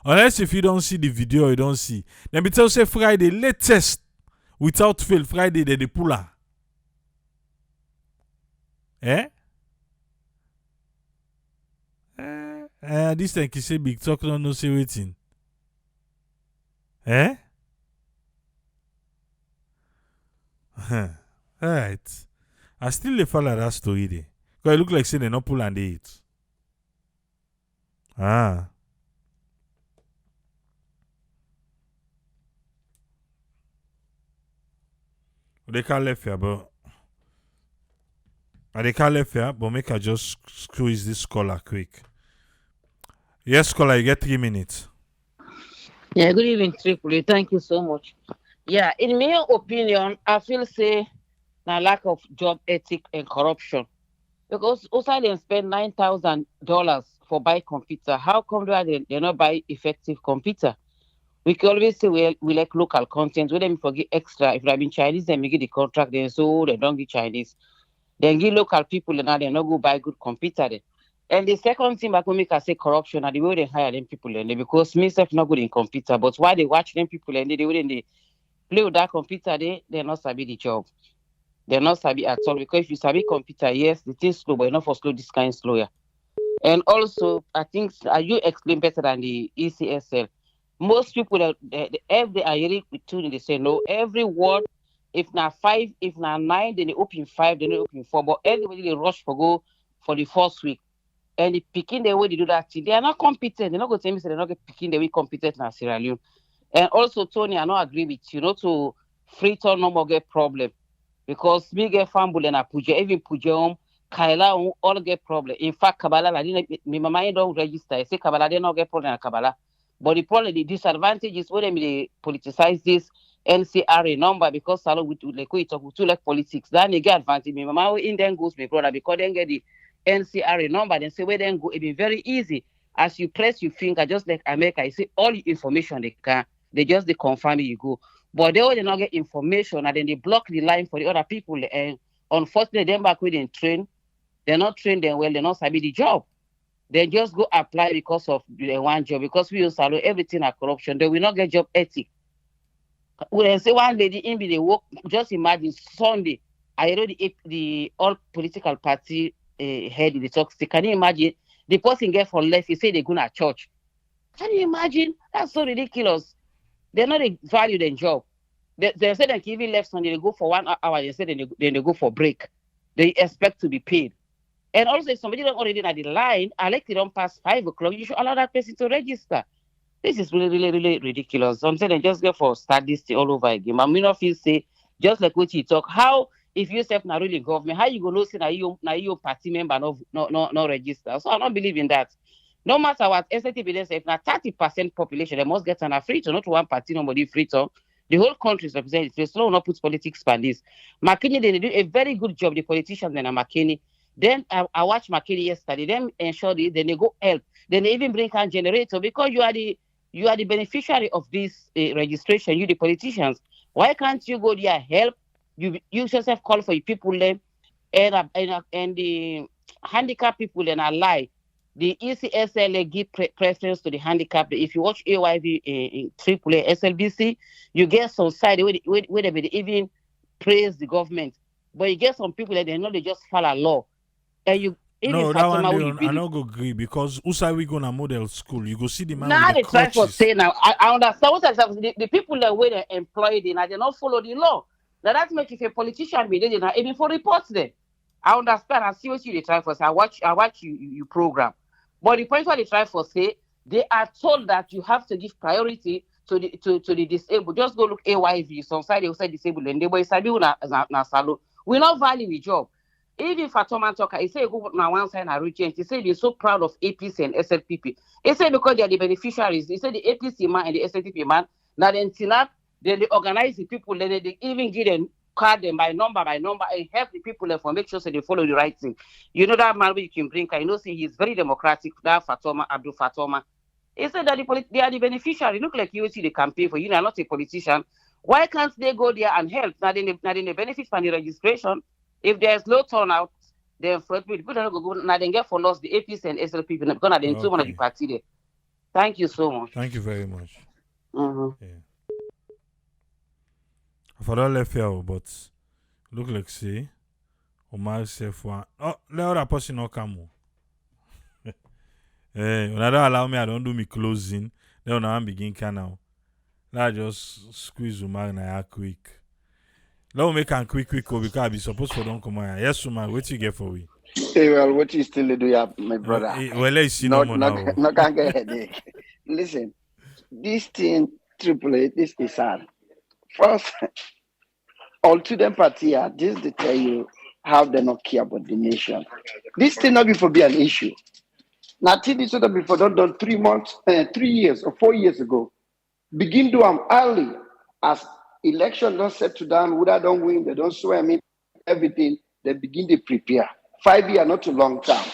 Unless if you don't see the video, you don't see. Then be tell say Friday latest without fail Friday they pull her. Eh? This thing he say big talk no say waiting. Eh? Alright. I still dey follow that story there. Because it look like say they not pull and they eat. Ah. They can't left here, but they can't left here, but make I just squeeze this caller quick. Yes, caller, you get 3 minutes. Yeah, good evening, Tripoli. Thank you so much. Yeah, in my opinion, I feel say na lack of job ethic and corruption. Because also they spend $9,000 for buy computer. How come they not buy effective computer? We can always say we like local content. We them forget extra. If I been Chinese, then we get the contract. Then so they don't get Chinese. Then give local people and now they not go buy good computer. Then. And the second thing I can make I say corruption are the way they hire them people and because myself not good in computer, but why they watch them people and they when they play with that computer, they're not sabi the job. They're not sabi at all because if you sabi computer, yes, the thing slow, but not for slow this kind slow. Yeah. And also, I think you explain better than the ECSL. Most people if they are really tuned, they say no. Every word, if not 5, if not 9, then they open 5, then they open 4. But everybody they rush for go for the first week. And the picking the way they do that thing, they are not competent. They're not going to tell me they're not picking the way competent in Sierra Leone. And also, Tony, I not agree with you. To Freetown no more get problem. Because me get fumble and Apuja, even Puja Kaila all get problem. In fact, Kabbalah, I didn't my mind don't register. I say Kabbalah, they don't get problem in Kabbalah. But the problem, the disadvantage is when they politicize this NCRA number because Salo we talk to like politics. Then they get advantage. My mama in then goes my brother because then get the NCRA number. Then say where then go. It be very easy. As you press your finger, just like America, you see all the information they can. They just they confirm you go. But they will not get information and then they block the line for the other people. And unfortunately, them back with them train, they're not trained them well, they're not sabi the job. They just go apply because of the one job. Because we use everything are corruption. They will not get job ethic. When say one lady in they work, just imagine Sunday, I know the all political party head in the talk. Can you imagine the person get for left, he say they're going to church. Can you imagine? That's so ridiculous. They're not value their job. They say that even left Sunday, they go for 1 hour, they say then they go for break. They expect to be paid. And also, if somebody don't already at the line, I like to don't pass 5 o'clock, you should allow that person to register. This is really, really, really ridiculous. So I'm saying just go for start this thing all over again. I mean, if you say, just like what you talk, how, if you self not really government, how you go know say na you party member no register? So I don't believe in that. No matter what, SATP if now 30% population, they must get an free to not one party, nobody free to. The whole country is represented. They slow not put politics by this. McKinney, they do a very good job, the politicians and McKinney. Then I watched McKinney yesterday. Then ensure then they go help. Then they even bring a generator because you are the beneficiary of this registration. You the politicians. Why can't you go there help? You yourself call for your people then, and the handicapped people then ally. The ECSL give preference to the handicapped. If you watch AYV in AAA SLBC, you get some side where they even praise the government, but you get some people that they know they just follow law. And you even no, that one I not go agree because Usa we go na model school. You go see the man now with they the try for crutches. say now. I understand what the people that way they employed in, they not follow the law. Now that make if a politician be there, now even for reports them. I understand. I see what you they try for say. I watch you program, but the point where they try for say they are told that you have to give priority to the disabled. Just go look AYV. Some side they will say disabled and they will say na salo. We not value the job. Even Fatoma Talker, he said go now one side and change. He said he's so proud of APC and SLPP. He said because they are the beneficiaries. He said the APC man and the SLPP man. Now then they organize the people. Then they even give them card them by number and help the people for make sure so they follow the right thing. You know that man you can bring. I know see he's very democratic. That Fatoma Abdul Fatoma. He said that they are the beneficiary. Look like you see the campaign for you. Are not a politician. Why can't they go there and help? Now then they benefit from the registration. If there's low turnout, Then for people don't go now they get for us the APC and SL people because now they too much the party there. Thank you so much. Thank you very much. Mm-hmm. Yeah. For all left here, but look like say Omar self one. Oh, the other person not come. When I don't allow me, I don't do me closing. Then when I begin can now. Now I just squeeze Omar na quick. Let me make him quick because I be supposed for don't come on. Yes, Omar, what you get for we? Hey, well, what you still do, my brother? Well, let's see no more now. Not gonna get headache. Listen, this thing, AAA, this is sad. First, all to them party here, this to tell you how they not care about the nation. This thing not before be an issue. Now, this other before done 3 months, 3 years or 4 years ago. Begin to early as election don't settle down, would I don't win, they don't swear me, everything, they begin to prepare. 5 years, not too long time.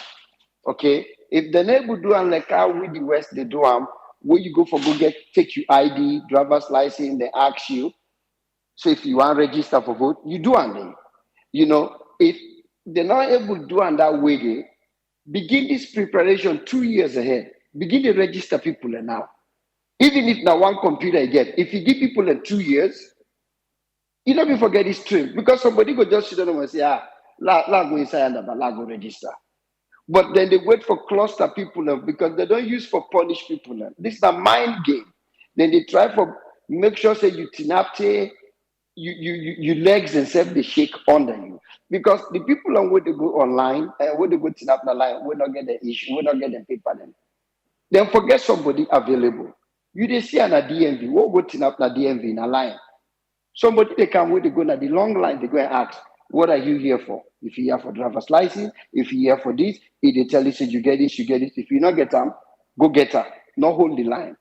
Okay? If the neighbor do and like how we the West they do where you go for go get take your ID, driver's license, they ask you. So if you want to register for vote, you do and then. You know, if they're not able to do and that way, they begin this preparation 2 years ahead. Begin to register people now. Even if now one computer you get, if you give people in 2 years, you don't be forget this stream because somebody go just sit down and say, la go inside and la go register. But then they wait for cluster people because they don't use for punish people. This is a mind game. Then they try for make sure say you tinapte, you legs and self they shake under you. Because the people on where they go online and where they go tinap the line, will not get the issue, will not get the paper then. Then forget somebody available. You they see an a DMV, what go tinap na DMV in a line. Somebody they come where they go na the long line, they go and ask, what are you here for? If you're here for driver's license, if you're here for this, if they tell you, say you get this, you get it. If you not get them, go get her. Not hold the line.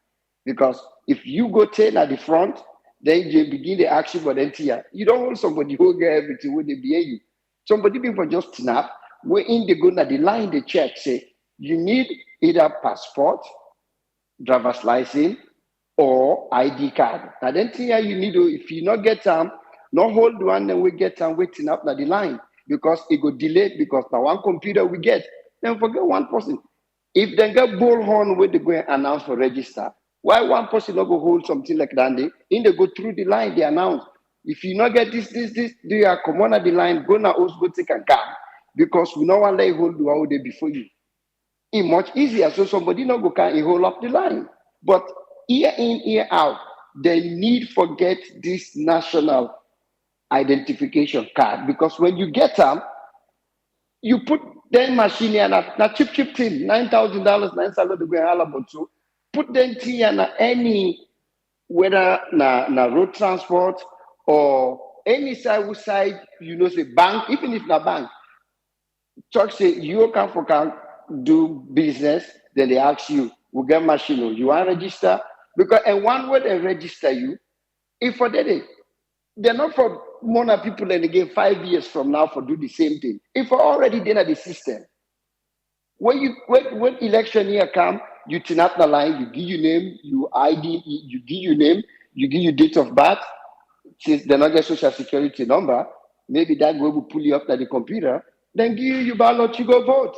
Because if you go 10 at the front, then you begin the action for the NTR. You don't hold somebody who get everything when they behave you. Somebody people just snap, where in they go na the line, they check, say, you need either passport, driver's license, or ID card. Now then here you need to, if you not get them, not hold one and we get them waiting up na the line because it go delay because now one computer we get. Then forget one person. If they get bullhorn where they go and announce for register, why one person not go hold something like that? They go through the line, they announce. If you not get this, do you come on at the line, go now also go take a card because we know one day hold the one day before you. It's much easier. So somebody not go can hold up the line. But year in, year out, they need forget this national identification card because when you get them, you put then machine and na cheap thing, $9,000, $9,000 to go about so put them thing and any whether na road transport or any side you know say bank, even if na bank, church say you can do business, then they ask you, we get machine, you want to register? Because and one way they register you, if for that they're not for more people and again 5 years from now for do the same thing. If we're already done at the system, when election year come, you turn up the line, you give your name, you ID, you give your name, you give your date of birth. Since they not get social security number, maybe that way will pull you up to the computer. Then give you your ballot, you go vote.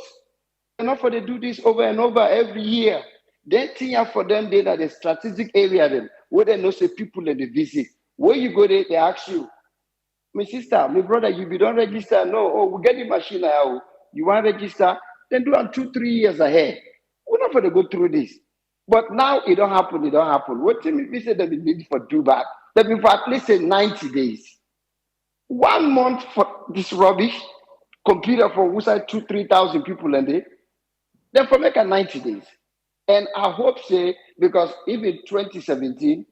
Enough for they do this over and over every year. Then thing for them they that the strategic area them where they know say people in the visit. Where you go there, they ask you, my sister, my brother, you don't register. No, oh, we get the machine now. You want to register? Then do it 2-3 years ahead. We're not going to go through this. But now it don't happen, it don't happen. What if we say that we need for do back? That we for at least say 90 days. 1 month for this rubbish, computer for we say 2,000-3,000 people in there. Then for make a 90 days. And I hope say, because even 2017,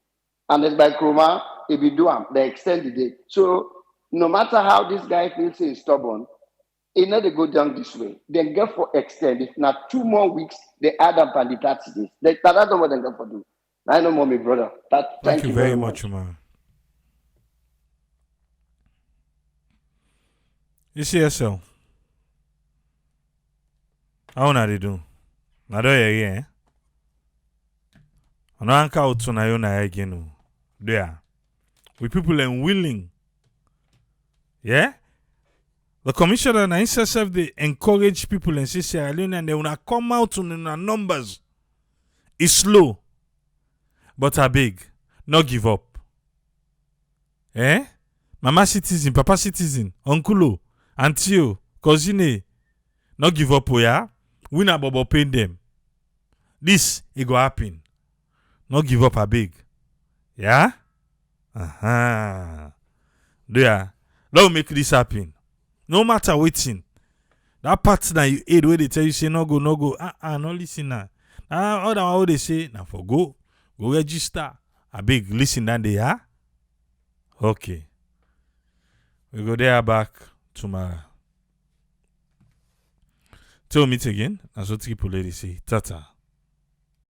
and it's by Chroma, if you do them, they extend the day. So no matter how this guy feels he's stubborn, he not they go down this way. Then get for extend. If not 2 more weeks, they add up on the 30 days. That's not what they get for do. I know more, my brother. Thank you very much, man. ECSL. How na they do? Na do ye eh? Ano anka utu na yo na again. There. We people are willing. Yeah? The commissioner and ISSF, they encourage people in Sierra Leone and they wanna come out on the numbers. It's slow, but are big. Not give up. Eh? Mama citizen, papa citizen, uncle, auntie, cousin, not give up, yeah? We na bobo paying them. This, it go happen. Not give up a big. Yeah? There. Let's make this happen. No matter waiting. That partner you aid where they tell you say no go. No listen now. Other one they say, now for go register. A big listen down there. Okay. We go there back tomorrow. Till meet again. As what people lady say. Tata.